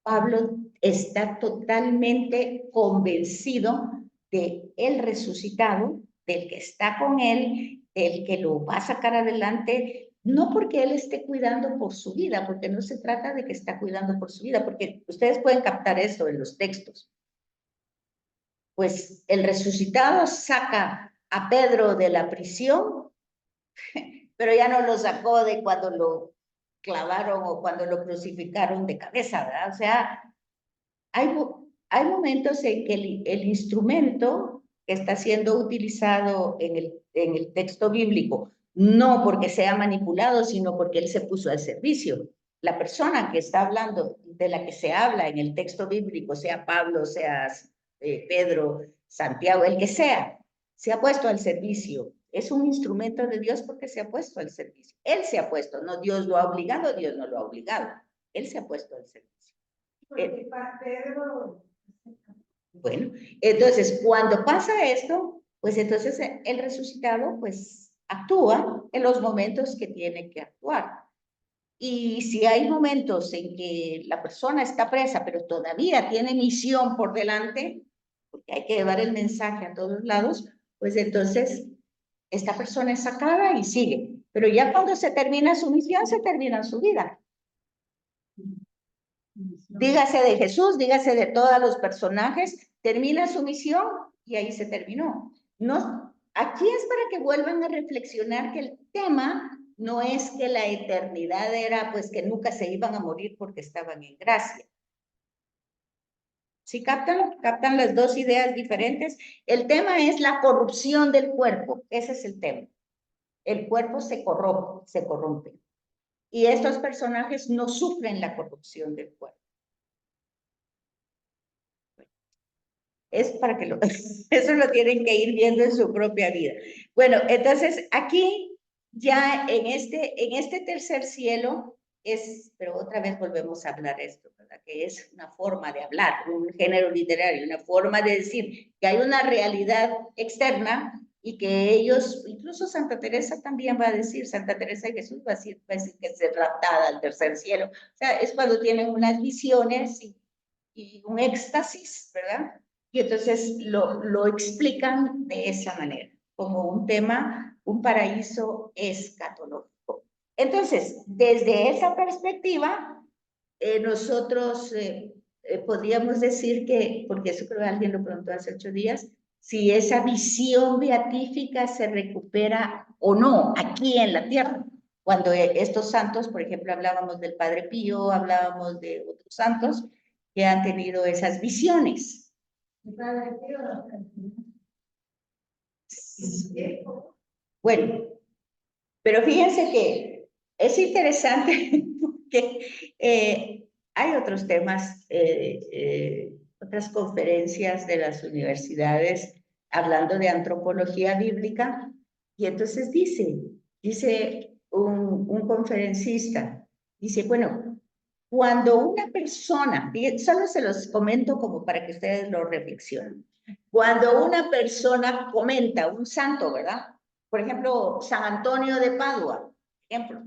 Pablo está totalmente convencido de el resucitado, del que está con él, del que lo va a sacar adelante, no porque él esté cuidando por su vida, porque no se trata de que está cuidando por su vida, porque ustedes pueden captar esto en los textos. Pues el resucitado saca a Pedro de la prisión, pero ya no lo sacó de cuando lo clavaron o cuando lo crucificaron de cabeza, ¿verdad? O sea, hay momentos en que el instrumento que está siendo utilizado en el texto bíblico, no porque sea manipulado, sino porque él se puso al servicio. La persona que está hablando, de la que se habla en el texto bíblico, sea Pablo, sea Pedro, Santiago, el que sea, se ha puesto al servicio. Es un instrumento de Dios porque se ha puesto al servicio. Él se ha puesto, no Dios lo ha obligado, Dios no lo ha obligado. Él se ha puesto al servicio. Pedro. Bueno, entonces cuando pasa esto, pues entonces el resucitado pues actúa en los momentos que tiene que actuar. Y si hay momentos en que la persona está presa, pero todavía tiene misión por delante, porque hay que llevar el mensaje a todos lados, pues entonces esta persona es sacada y sigue. Pero ya cuando se termina su misión, se termina su vida. Dígase de Jesús, dígase de todos los personajes, termina su misión y ahí se terminó. No, aquí es para que vuelvan a reflexionar que el tema no es que la eternidad era pues que nunca se iban a morir porque estaban en gracia. ¿Sí captan? ¿Captan las dos ideas diferentes? El tema es la corrupción del cuerpo, ese es el tema. El cuerpo se corrompe. Y estos personajes no sufren la corrupción del cuerpo. Es para que eso lo tienen que ir viendo en su propia vida. Bueno, entonces aquí ya en este tercer cielo pero otra vez volvemos a hablar esto, ¿verdad? Que es una forma de hablar, un género literario, una forma de decir que hay una realidad externa y que ellos, incluso Santa Teresa también va a decir, Santa Teresa de Jesús va a decir que es raptada al tercer cielo. O sea, es cuando tienen unas visiones y un éxtasis, ¿verdad? Y entonces lo explican de esa manera, como un tema, un paraíso escatológico. Entonces, desde esa perspectiva, nosotros podríamos decir que, porque eso creo que alguien lo preguntó hace 8 días, si esa visión beatífica se recupera o no aquí en la tierra. Cuando estos santos, por ejemplo, hablábamos del Padre Pío, hablábamos de otros santos que han tenido esas visiones. Bueno, pero fíjense que es interesante porque hay otros temas, otras conferencias de las universidades hablando de antropología bíblica, y entonces dice un conferencista, dice, bueno, cuando una persona, solo se los comento como para que ustedes lo reflexionen, cuando una persona comenta, un santo, ¿verdad? Por ejemplo, San Antonio de Padua, ejemplo.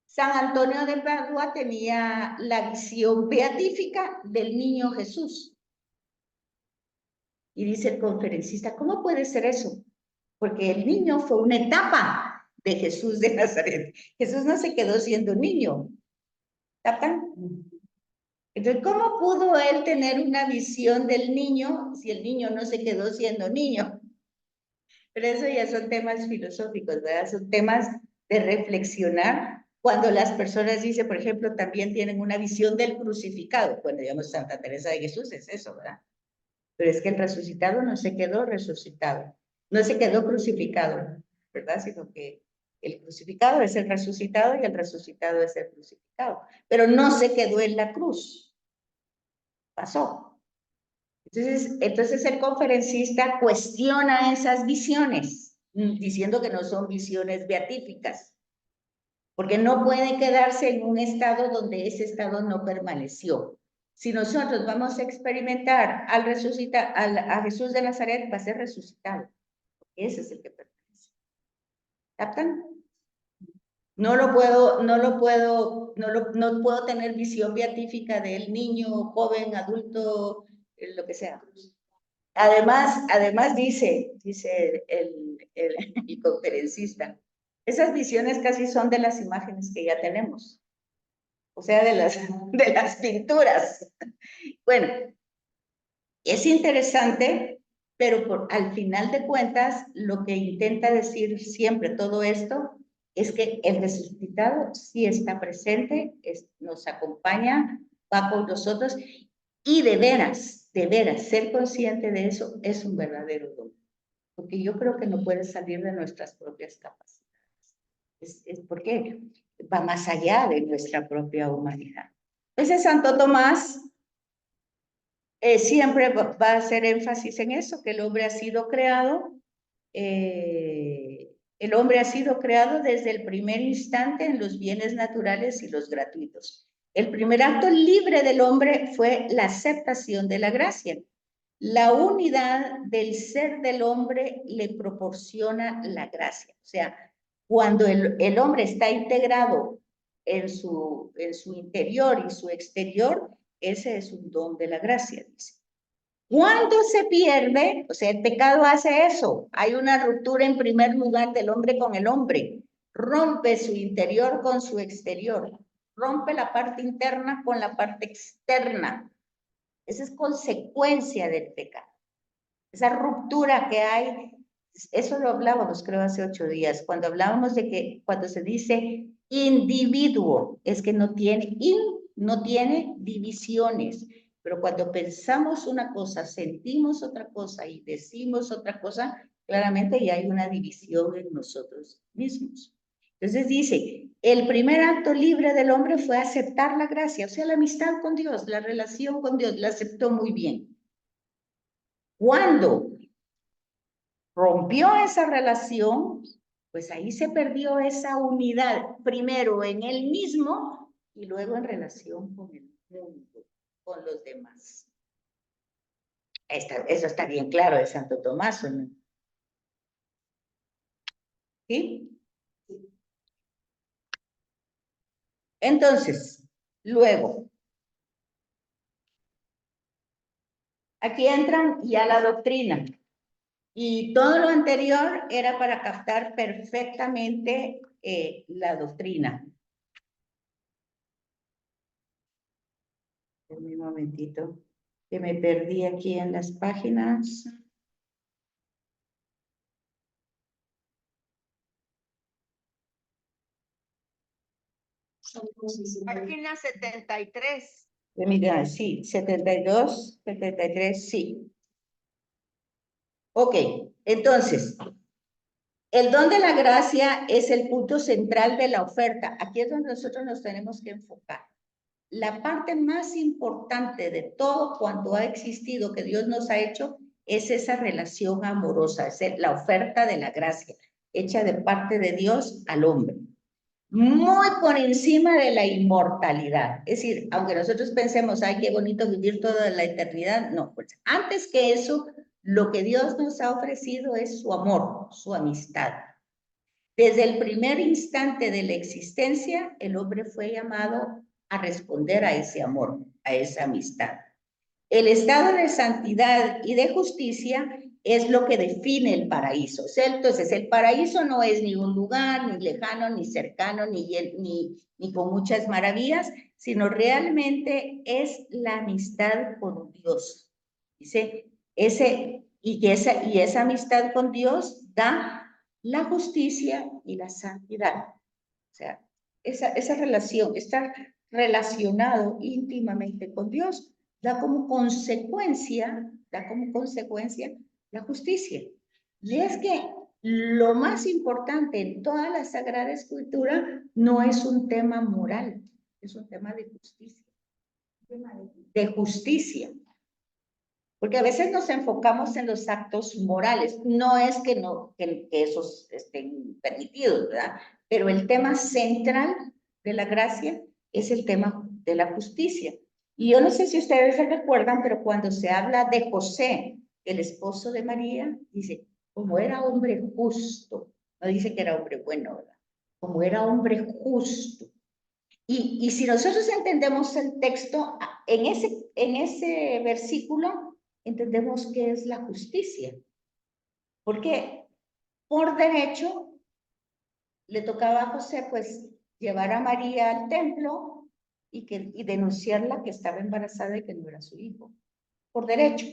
San Antonio de Padua tenía la visión beatífica del niño Jesús. Y dice el conferencista, ¿cómo puede ser eso? Porque el niño fue una etapa de Jesús de Nazaret. Jesús no se quedó siendo niño. ¿Captan? Entonces, ¿cómo pudo él tener una visión del niño si el niño no se quedó siendo niño? Pero eso ya son temas filosóficos, ¿verdad? Son temas de reflexionar cuando las personas dicen, por ejemplo, también tienen una visión del crucificado. Bueno, digamos, Santa Teresa de Jesús es eso, ¿verdad? Pero es que el resucitado no se quedó resucitado, no se quedó crucificado, ¿verdad? Sino que el crucificado es el resucitado y el resucitado es el crucificado. Pero no se quedó en la cruz, pasó. Entonces el conferencista cuestiona esas visiones, diciendo que no son visiones beatíficas, porque no puede quedarse en un estado donde ese estado no permaneció. Si nosotros vamos a experimentar a Jesús de Nazaret, va a ser resucitado. Ese es el que permanece. ¿Captan? No puedo tener visión beatífica del niño, joven, adulto, lo que sea. Además dice el conferencista, esas visiones casi son de las imágenes que ya tenemos, o sea, de las pinturas. Bueno, es interesante, pero al final de cuentas, lo que intenta decir siempre todo esto es que el resucitado sí está presente, nos acompaña, va con nosotros, y de veras, ser consciente de eso es un verdadero don. Porque yo creo que no puede salir de nuestras propias capacidades. Es porque va más allá de nuestra propia humanidad. Ese Santo Tomás siempre va a hacer énfasis en eso, que el hombre ha sido creado, desde el primer instante en los bienes naturales y los gratuitos. El primer acto libre del hombre fue la aceptación de la gracia. la unidad del ser del hombre le proporciona la gracia. O sea, cuando el hombre está integrado en su interior y su exterior, ese es un don de la gracia, dice. Cuando se pierde, o sea, el pecado hace eso. Hay una ruptura en primer lugar del hombre con el hombre. Rompe su interior con su exterior. Rompe la parte interna con la parte externa. Esa es consecuencia del pecado. Esa ruptura que hay, eso lo hablábamos creo hace 8 días, cuando hablábamos de que cuando se dice individuo, es que no tiene divisiones, pero cuando pensamos una cosa, sentimos otra cosa y decimos otra cosa, claramente ya hay una división en nosotros mismos. Entonces dice, el primer acto libre del hombre fue aceptar la gracia, o sea, la amistad con Dios, la relación con Dios, la aceptó muy bien. Cuando rompió esa relación, pues ahí se perdió esa unidad, primero en él mismo y luego en relación con el mundo, con los demás. Eso está bien claro de Santo Tomás, ¿no? ¿Sí? Entonces, luego, aquí entran ya la doctrina. Y todo lo anterior era para captar perfectamente la doctrina. Un momentito, que me perdí aquí en las páginas. Página 73. Mira, sí, 72, 73, sí. Ok, entonces, el don de la gracia es el punto central de la oferta. Aquí es donde nosotros nos tenemos que enfocar. La parte más importante de todo cuanto ha existido que Dios nos ha hecho es esa relación amorosa, es la oferta de la gracia, hecha de parte de Dios al hombre. Muy por encima de la inmortalidad. Es decir, aunque nosotros pensemos, ay, qué bonito vivir toda la eternidad, no, pues antes que eso, lo que Dios nos ha ofrecido es su amor, su amistad. Desde el primer instante de la existencia, el hombre fue llamado a responder a ese amor, a esa amistad. El estado de santidad y de justicia es lo que define el paraíso. Entonces, el paraíso no es ni un lugar, ni lejano, ni cercano, ni con muchas maravillas, sino realmente es la amistad con Dios. Dice, esa amistad con Dios da la justicia y la santidad. O sea, esa relación, estar relacionado íntimamente con Dios, da como consecuencia la justicia. Y es que lo más importante en toda la Sagrada Escritura no es un tema moral, es un tema de justicia. De justicia. Porque a veces nos enfocamos en los actos morales. No es que esos estén permitidos, ¿verdad? Pero el tema central de la gracia es el tema de la justicia. Y yo no sé si ustedes se recuerdan, pero cuando se habla de José, el esposo de María, dice, como era hombre justo, no dice que era hombre bueno, ¿verdad? Como era hombre justo. Y si nosotros entendemos el texto, en ese versículo, entendemos qué es la justicia. Porque por derecho le tocaba a José, pues, llevar a María al templo y denunciarla que estaba embarazada y que no era su hijo. Por derecho.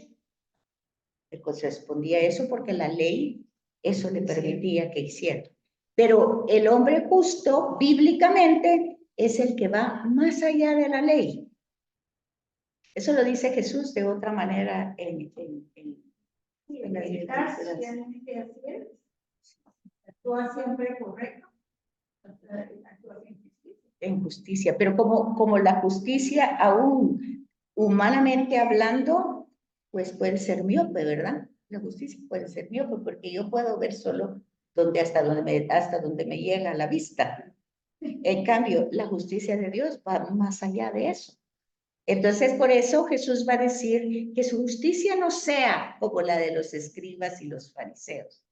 Él correspondía a eso porque la ley eso le permitía que hiciera. Pero el hombre justo, bíblicamente, es el que va más allá de la ley. Eso lo dice Jesús de otra manera en las escrituras. Actúa siempre correcto. En justicia, pero como la justicia aún humanamente hablando, pues puede ser miope, ¿verdad? La justicia puede ser miope porque yo puedo ver solo hasta donde me llega la vista. En cambio, la justicia de Dios va más allá de eso. Entonces, por eso Jesús va a decir que su justicia no sea como la de los escribas y los fariseos,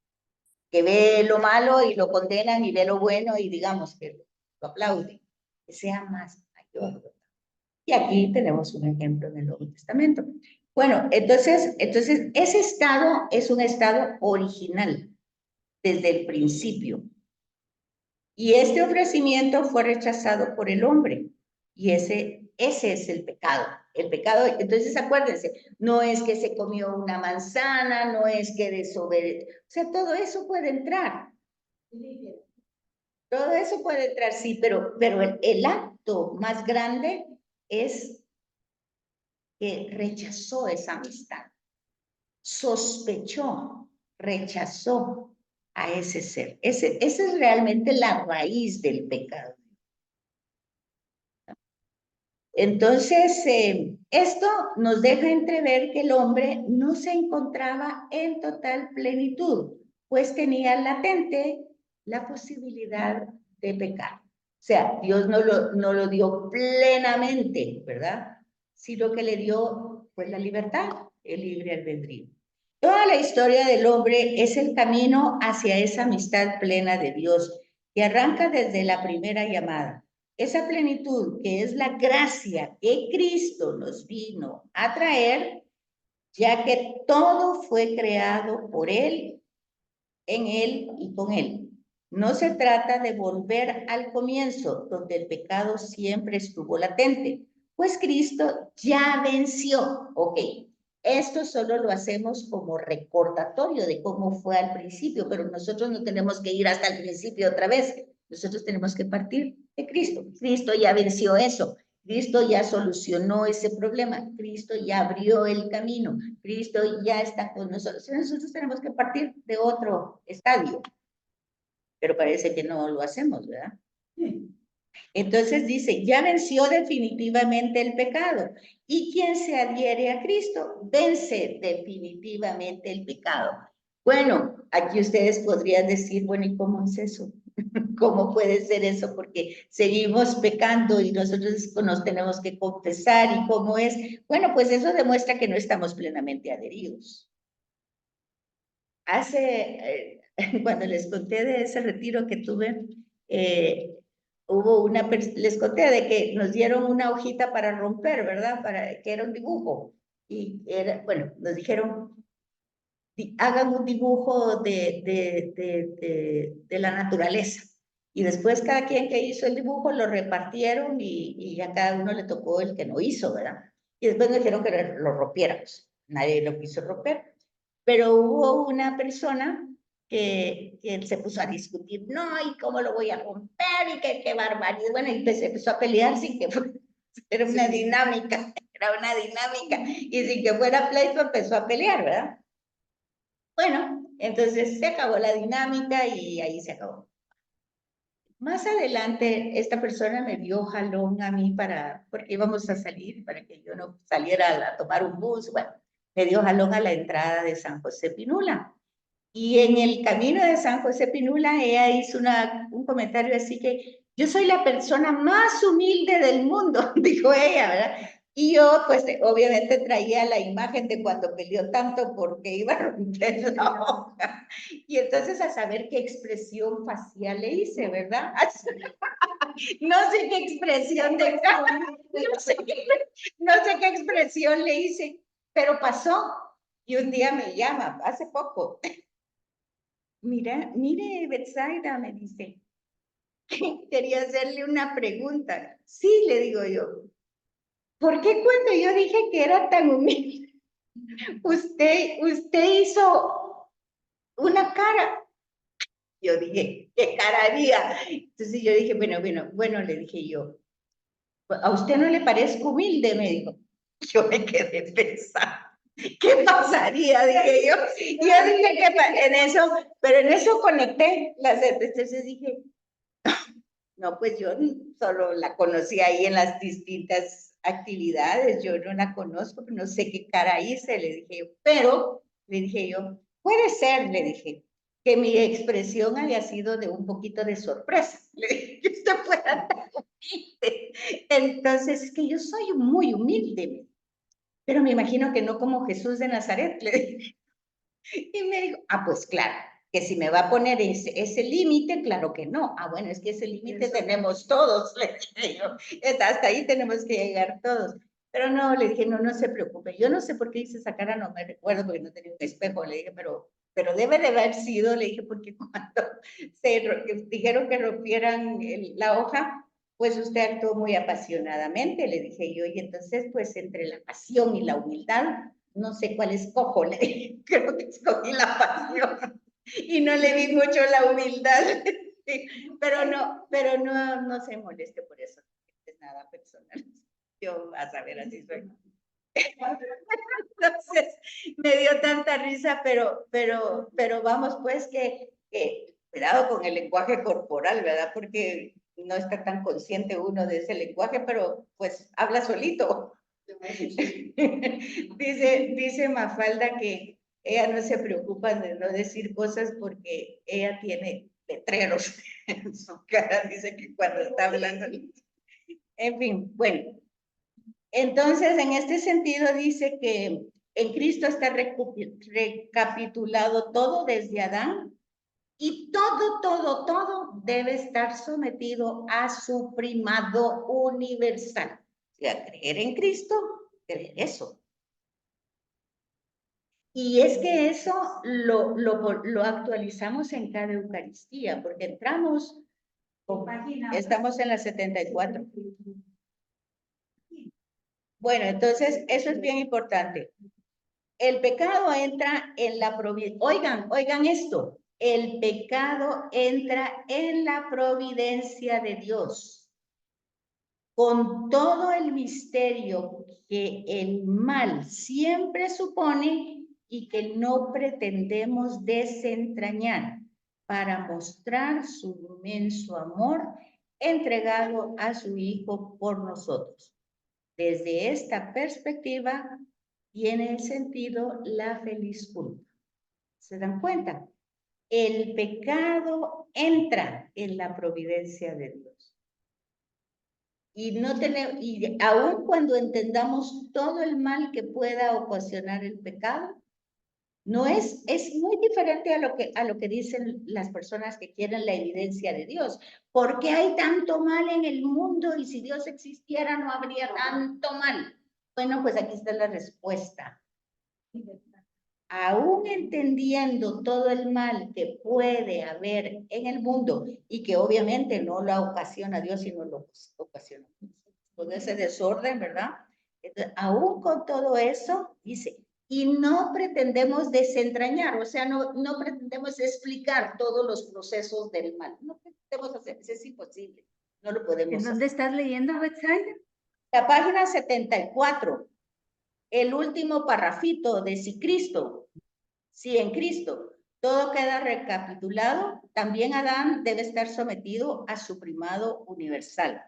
que ve lo malo y lo condenan y ve lo bueno y digamos que lo aplauden, que sea más mayor. Y aquí tenemos un ejemplo en el Nuevo Testamento. Bueno, entonces ese estado es un estado original desde el principio. Y este ofrecimiento fue rechazado por el hombre. Y ese es el pecado. El pecado, entonces acuérdense, no es que se comió una manzana, no es que desobedeció. O sea, todo eso puede entrar. Todo eso puede entrar, sí, pero el acto más grande es que rechazó esa amistad, sospechó, rechazó a ese ser. Esa es realmente la raíz del pecado. Entonces, esto nos deja entrever que el hombre no se encontraba en total plenitud, pues tenía latente la posibilidad de pecar. O sea, Dios no lo dio plenamente, ¿verdad? Sino que le dio, pues, la libertad, el libre albedrío. Toda la historia del hombre es el camino hacia esa amistad plena de Dios, que arranca desde la primera llamada. Esa plenitud que es la gracia que Cristo nos vino a traer, ya que todo fue creado por Él, en Él y con Él. No se trata de volver al comienzo, donde el pecado siempre estuvo latente, pues Cristo ya venció. Ok, esto solo lo hacemos como recordatorio de cómo fue al principio, pero nosotros no tenemos que ir hasta el principio otra vez. Nosotros tenemos que partir de Cristo. Cristo ya venció eso. Cristo ya solucionó ese problema. Cristo ya abrió el camino. Cristo ya está con nosotros. Nosotros tenemos que partir de otro estadio. Pero parece que no lo hacemos, ¿verdad? Entonces dice, ya venció definitivamente el pecado. Y quien se adhiere a Cristo, vence definitivamente el pecado. Bueno, aquí ustedes podrían decir, bueno, ¿y cómo es eso? ¿Cómo puede ser eso? Porque seguimos pecando y nosotros nos tenemos que confesar. ¿Y cómo es? Bueno, pues eso demuestra que no estamos plenamente adheridos. Cuando les conté de ese retiro que tuve, hubo les conté de que nos dieron una hojita para romper, ¿verdad? Que era un dibujo. Y era, bueno, nos dijeron, hagan un dibujo de la naturaleza. Y después cada quien que hizo el dibujo lo repartieron y a cada uno le tocó el que no hizo, ¿verdad? Y después nos dijeron que lo rompiéramos. Nadie lo quiso romper. Pero hubo una persona que se puso a discutir, no, ¿y cómo lo voy a romper? Y qué barbaridad. Bueno, y pues se empezó a pelear sin que era una dinámica, y sin que fuera pleito empezó a pelear, ¿verdad? Bueno, entonces se acabó la dinámica y ahí se acabó. Más adelante, esta persona me dio jalón a mí porque íbamos a salir, para que yo no saliera a tomar un bus. Bueno, me dio jalón a la entrada de San José Pinula. Y en el camino de San José Pinula, ella hizo un comentario así que yo soy la persona más humilde del mundo, dijo ella, ¿verdad? Y yo, pues, obviamente traía la imagen de cuando peleó tanto porque iba a romper la hoja. Y entonces a saber qué expresión facial le hice, ¿verdad? No sé qué expresión no sé qué expresión le hice, pero pasó. Y un día me llama, hace poco. Mire, Betsaida, me dice, quería hacerle una pregunta. Sí, le digo yo, ¿por qué cuando yo dije que era tan humilde, usted hizo una cara? Yo dije, ¿qué cara haría? Entonces yo dije, bueno, le dije yo, ¿a usted no le parezco humilde? Me dijo. Yo me quedé pensando, ¿qué pasaría? Dije yo. Yo dije que en eso, pero en eso conecté entonces dije, no, pues yo solo la conocí ahí en las distintas actividades, yo no la conozco, no sé qué cara hice, le dije yo, pero le dije yo, puede ser, le dije, que mi expresión había sido de un poquito de sorpresa, le dije que usted fuera tan humilde. Entonces, es que yo soy muy humilde, pero me imagino que no como Jesús de Nazaret, le dije. Y me dijo, pues claro, que si me va a poner ese límite, claro que no. Bueno, es que ese límite tenemos todos, le dije yo. Hasta ahí tenemos que llegar todos. Pero no, le dije, no se preocupe. Yo no sé por qué hice esa cara, no me recuerdo, porque no tenía un espejo. Le dije, pero debe de haber sido, le dije, porque cuando dijeron que rompieran la hoja, pues usted actuó muy apasionadamente, le dije yo, y entonces, pues entre la pasión y la humildad, no sé cuál escojo, le dije, creo que escogí la pasión y no le vi mucho la humildad, pero no se moleste por eso, es nada personal, yo a saber, así soy. Entonces, me dio tanta risa, pero vamos, pues que cuidado con el lenguaje corporal, ¿verdad? Porque no está tan consciente uno de ese lenguaje, pero pues habla solito. Dice Mafalda que ella no se preocupa de no decir cosas porque ella tiene letreros en su cara, dice que cuando está hablando. En fin, bueno. Entonces, en este sentido, dice que en Cristo está recapitulado todo desde Adán y todo debe estar sometido a su primado universal. O sea, creer en Cristo, creer eso. Y es que eso lo actualizamos en cada Eucaristía, porque entramos, estamos en la 74. Bueno, entonces eso es bien importante. El pecado entra en la providencia. Oigan esto. El pecado entra en la providencia de Dios. Con todo el misterio que el mal siempre supone y que no pretendemos desentrañar para mostrar su inmenso amor entregado a su Hijo por nosotros. Desde esta perspectiva tiene sentido la feliz culpa. ¿Se dan cuenta? El pecado entra en la providencia de Dios. Y aun cuando entendamos todo el mal que pueda ocasionar el pecado, no es muy diferente a lo que dicen las personas que quieren la evidencia de Dios. ¿Por qué hay tanto mal en el mundo? Y si Dios existiera, no habría tanto mal. Bueno, pues aquí está la respuesta. Aún entendiendo todo el mal que puede haber en el mundo y que obviamente no lo ocasiona Dios, sino lo ocasiona todo ese desorden, ¿verdad? Entonces, aún con todo eso, dice, y no pretendemos desentrañar, o sea, no pretendemos explicar todos los procesos del mal, no pretendemos hacer, eso es imposible, no lo podemos hacer. ¿En dónde estás leyendo, Betsaida? La página 74, el último parrafito de si Cristo, si en Cristo todo queda recapitulado, también Adán debe estar sometido a su primado universal.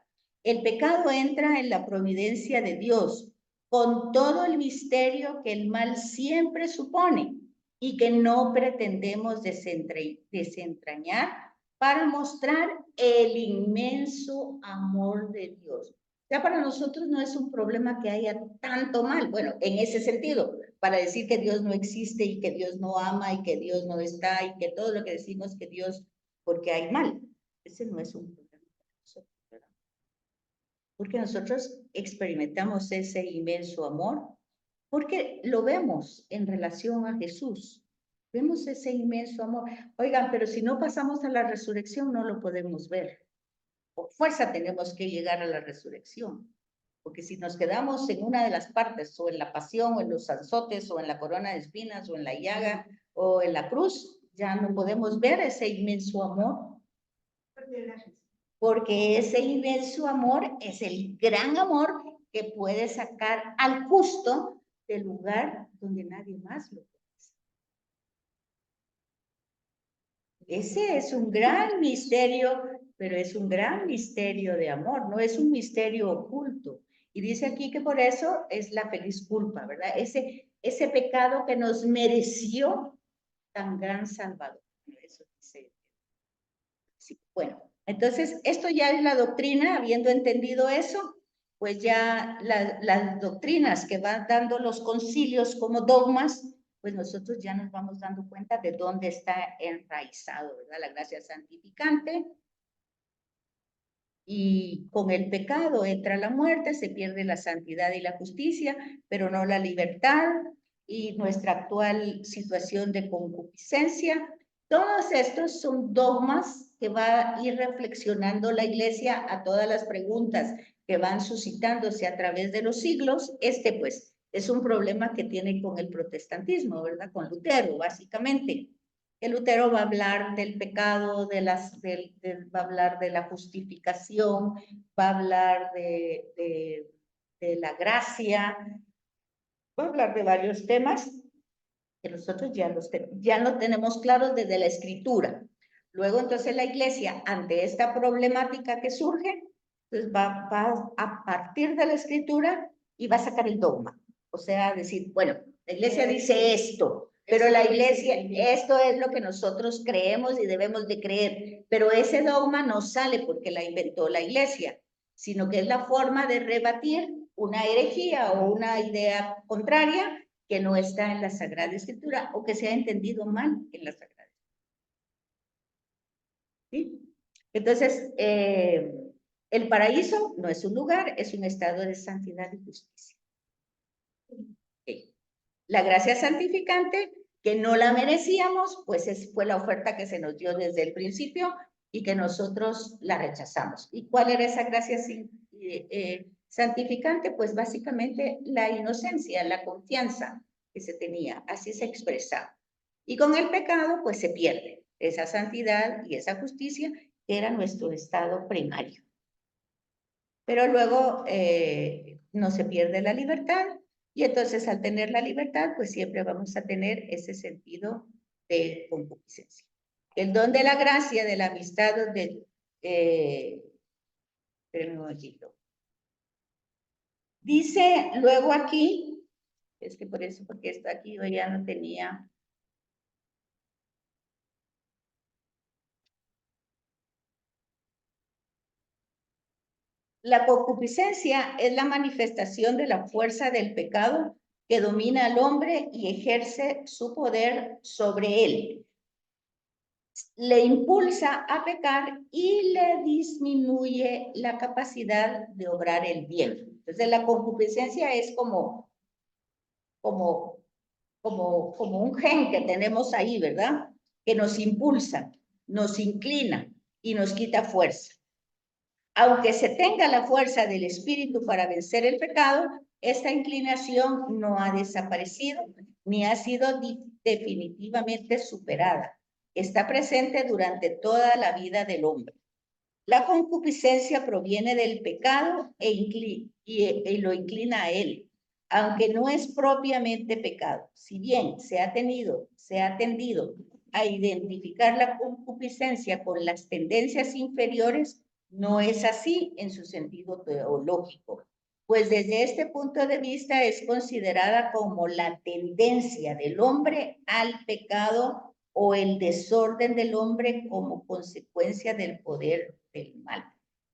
El pecado entra en la providencia de Dios con todo el misterio que el mal siempre supone y que no pretendemos desentrañar para mostrar el inmenso amor de Dios. Ya para nosotros no es un problema que haya tanto mal, bueno, en ese sentido, para decir que Dios no existe y que Dios no ama y que Dios no está y que todo lo que decimos que Dios, porque hay mal, ese no es un problema para nosotros, ¿verdad? Porque nosotros experimentamos ese inmenso amor, porque lo vemos en relación a Jesús, vemos ese inmenso amor. Oigan, pero si no pasamos a la resurrección no lo podemos ver. Por fuerza tenemos que llegar a la resurrección. Porque si nos quedamos en una de las partes, o en la pasión, o en los azotes, o en la corona de espinas, o en la llaga, o en la cruz, ya no podemos ver ese inmenso amor. Porque ese inmenso amor es el gran amor que puede sacar al justo del lugar donde nadie más lo puede hacer. Ese es un gran misterio, pero es un gran misterio de amor, no es un misterio oculto. Y dice aquí que por eso es la feliz culpa, ¿verdad? Ese pecado que nos mereció tan gran Salvador. Eso dice. Sí, bueno, Entonces, esto ya es la doctrina, habiendo entendido eso, pues ya las doctrinas que van dando los concilios como dogmas, pues nosotros ya nos vamos dando cuenta de dónde está enraizado, ¿verdad? La gracia santificante. Y con el pecado entra la muerte, se pierde la santidad y la justicia, pero no la libertad y nuestra actual situación de concupiscencia. Todos estos son dogmas que va a ir reflexionando la Iglesia a todas las preguntas que van suscitándose a través de los siglos. Pues, es un problema que tiene con el protestantismo, ¿verdad? Con Lutero, básicamente. El Lutero va a hablar del pecado, va a hablar de la justificación, va a hablar de la gracia, va a hablar de varios temas que nosotros ya lo tenemos claros desde la Escritura. Luego, entonces, la Iglesia, ante esta problemática que surge, pues va a partir de la Escritura y va a sacar el dogma. O sea, decir, bueno, la Iglesia dice esto, pero la Iglesia, esto es lo que nosotros creemos y debemos de creer, pero ese dogma no sale porque la inventó la Iglesia, sino que es la forma de rebatir una herejía o una idea contraria que no está en la Sagrada Escritura o que se ha entendido mal en la Sagrada Escritura. ¿Sí? Entonces, el paraíso no es un lugar, es un estado de santidad y justicia. ¿Sí? La gracia santificante, que no la merecíamos, pues fue la oferta que se nos dio desde el principio y que nosotros la rechazamos. ¿Y cuál era esa gracia santificante? Pues básicamente la inocencia, la confianza que se tenía, así se expresaba. Y con el pecado, pues se pierde esa santidad y esa justicia que era nuestro estado primario. Pero luego no se pierde la libertad y entonces al tener la libertad, pues siempre vamos a tener ese sentido de concupiscencia. El don de la gracia, de la amistad, dice luego aquí, es que por eso, porque esto aquí yo ya no tenía. La concupiscencia es la manifestación de la fuerza del pecado que domina al hombre y ejerce su poder sobre él. Le impulsa a pecar y le disminuye la capacidad de obrar el bien. Entonces, la concupiscencia es como un gen que tenemos ahí, ¿verdad? Que nos impulsa, nos inclina y nos quita fuerza. Aunque se tenga la fuerza del espíritu para vencer el pecado, esta inclinación no ha desaparecido ni ha sido definitivamente superada. Está presente durante toda la vida del hombre. La concupiscencia proviene del pecado y lo inclina a él, aunque no es propiamente pecado. Si bien se ha tendido a identificar la concupiscencia con las tendencias inferiores, no es así en su sentido teológico, pues desde este punto de vista es considerada como la tendencia del hombre al pecado o el desorden del hombre como consecuencia del poder del mal.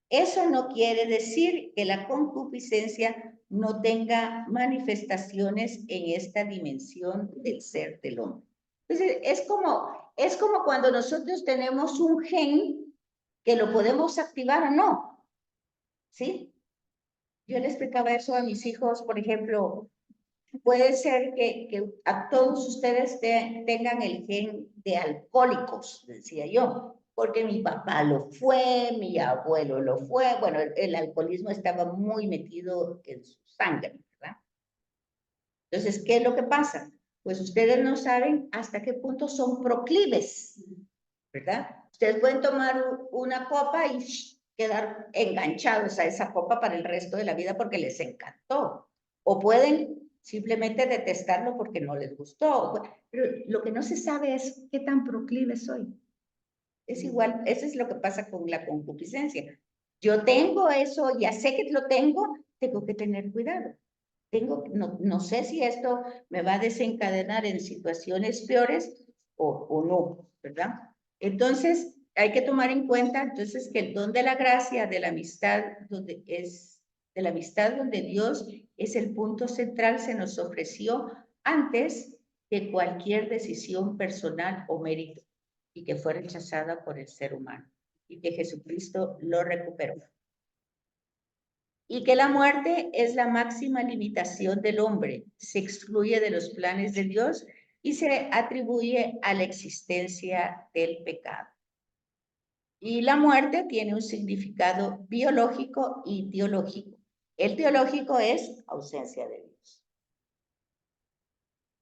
Eso no quiere decir que la concupiscencia no tenga manifestaciones en esta dimensión del ser del hombre. Entonces, es como cuando nosotros tenemos un gen que lo podemos activar o no, ¿sí? Yo le explicaba eso a mis hijos, por ejemplo, puede ser que a todos ustedes tengan el gen de alcohólicos, decía yo, porque mi papá lo fue, mi abuelo lo fue, bueno, el alcoholismo estaba muy metido en su sangre, ¿verdad? Entonces, ¿qué es lo que pasa? Pues ustedes no saben hasta qué punto son proclives, ¿verdad? Ustedes pueden tomar una copa y quedar enganchados a esa copa para el resto de la vida porque les encantó. O pueden simplemente detestarlo porque no les gustó. Pero lo que no se sabe es qué tan proclive soy. Es igual, eso es lo que pasa con la concupiscencia. Yo tengo eso, ya sé que lo tengo que tener cuidado. No sé si esto me va a desencadenar en situaciones peores o no, ¿verdad? Entonces, hay que tomar en cuenta entonces que el don de la gracia, de la amistad, de la amistad donde Dios es el punto central, se nos ofreció antes que cualquier decisión personal o mérito y que fue rechazada por el ser humano y que Jesucristo lo recuperó. Y que la muerte es la máxima limitación del hombre, se excluye de los planes de Dios y se atribuye a la existencia del pecado. Y la muerte tiene un significado biológico y teológico. El teológico es ausencia de Dios.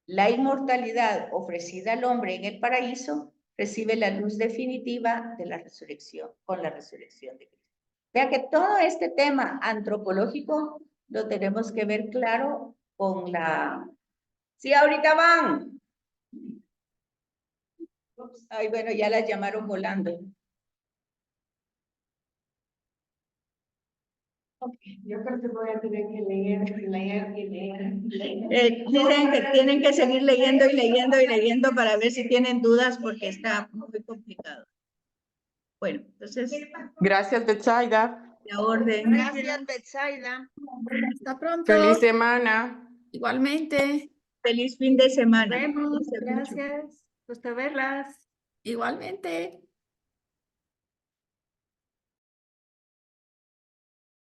La inmortalidad ofrecida al hombre en el paraíso recibe la luz definitiva de la resurrección, con la resurrección de Cristo. Vea que todo este tema antropológico lo tenemos que ver claro con la... Sí, ahorita van. Ay, bueno, ya las llamaron volando. Yo creo que voy a tener que leer. Dicen que tienen que seguir leyendo y leyendo y leyendo para ver si tienen dudas porque está muy complicado. Bueno, entonces, Gracias, Betsaida. la orden. Gracias, Betsaida. Hasta pronto. Feliz semana. Igualmente. Feliz fin de semana. Nos vemos. Cuídense mucho. Gracias. Gusto verlas. Igualmente.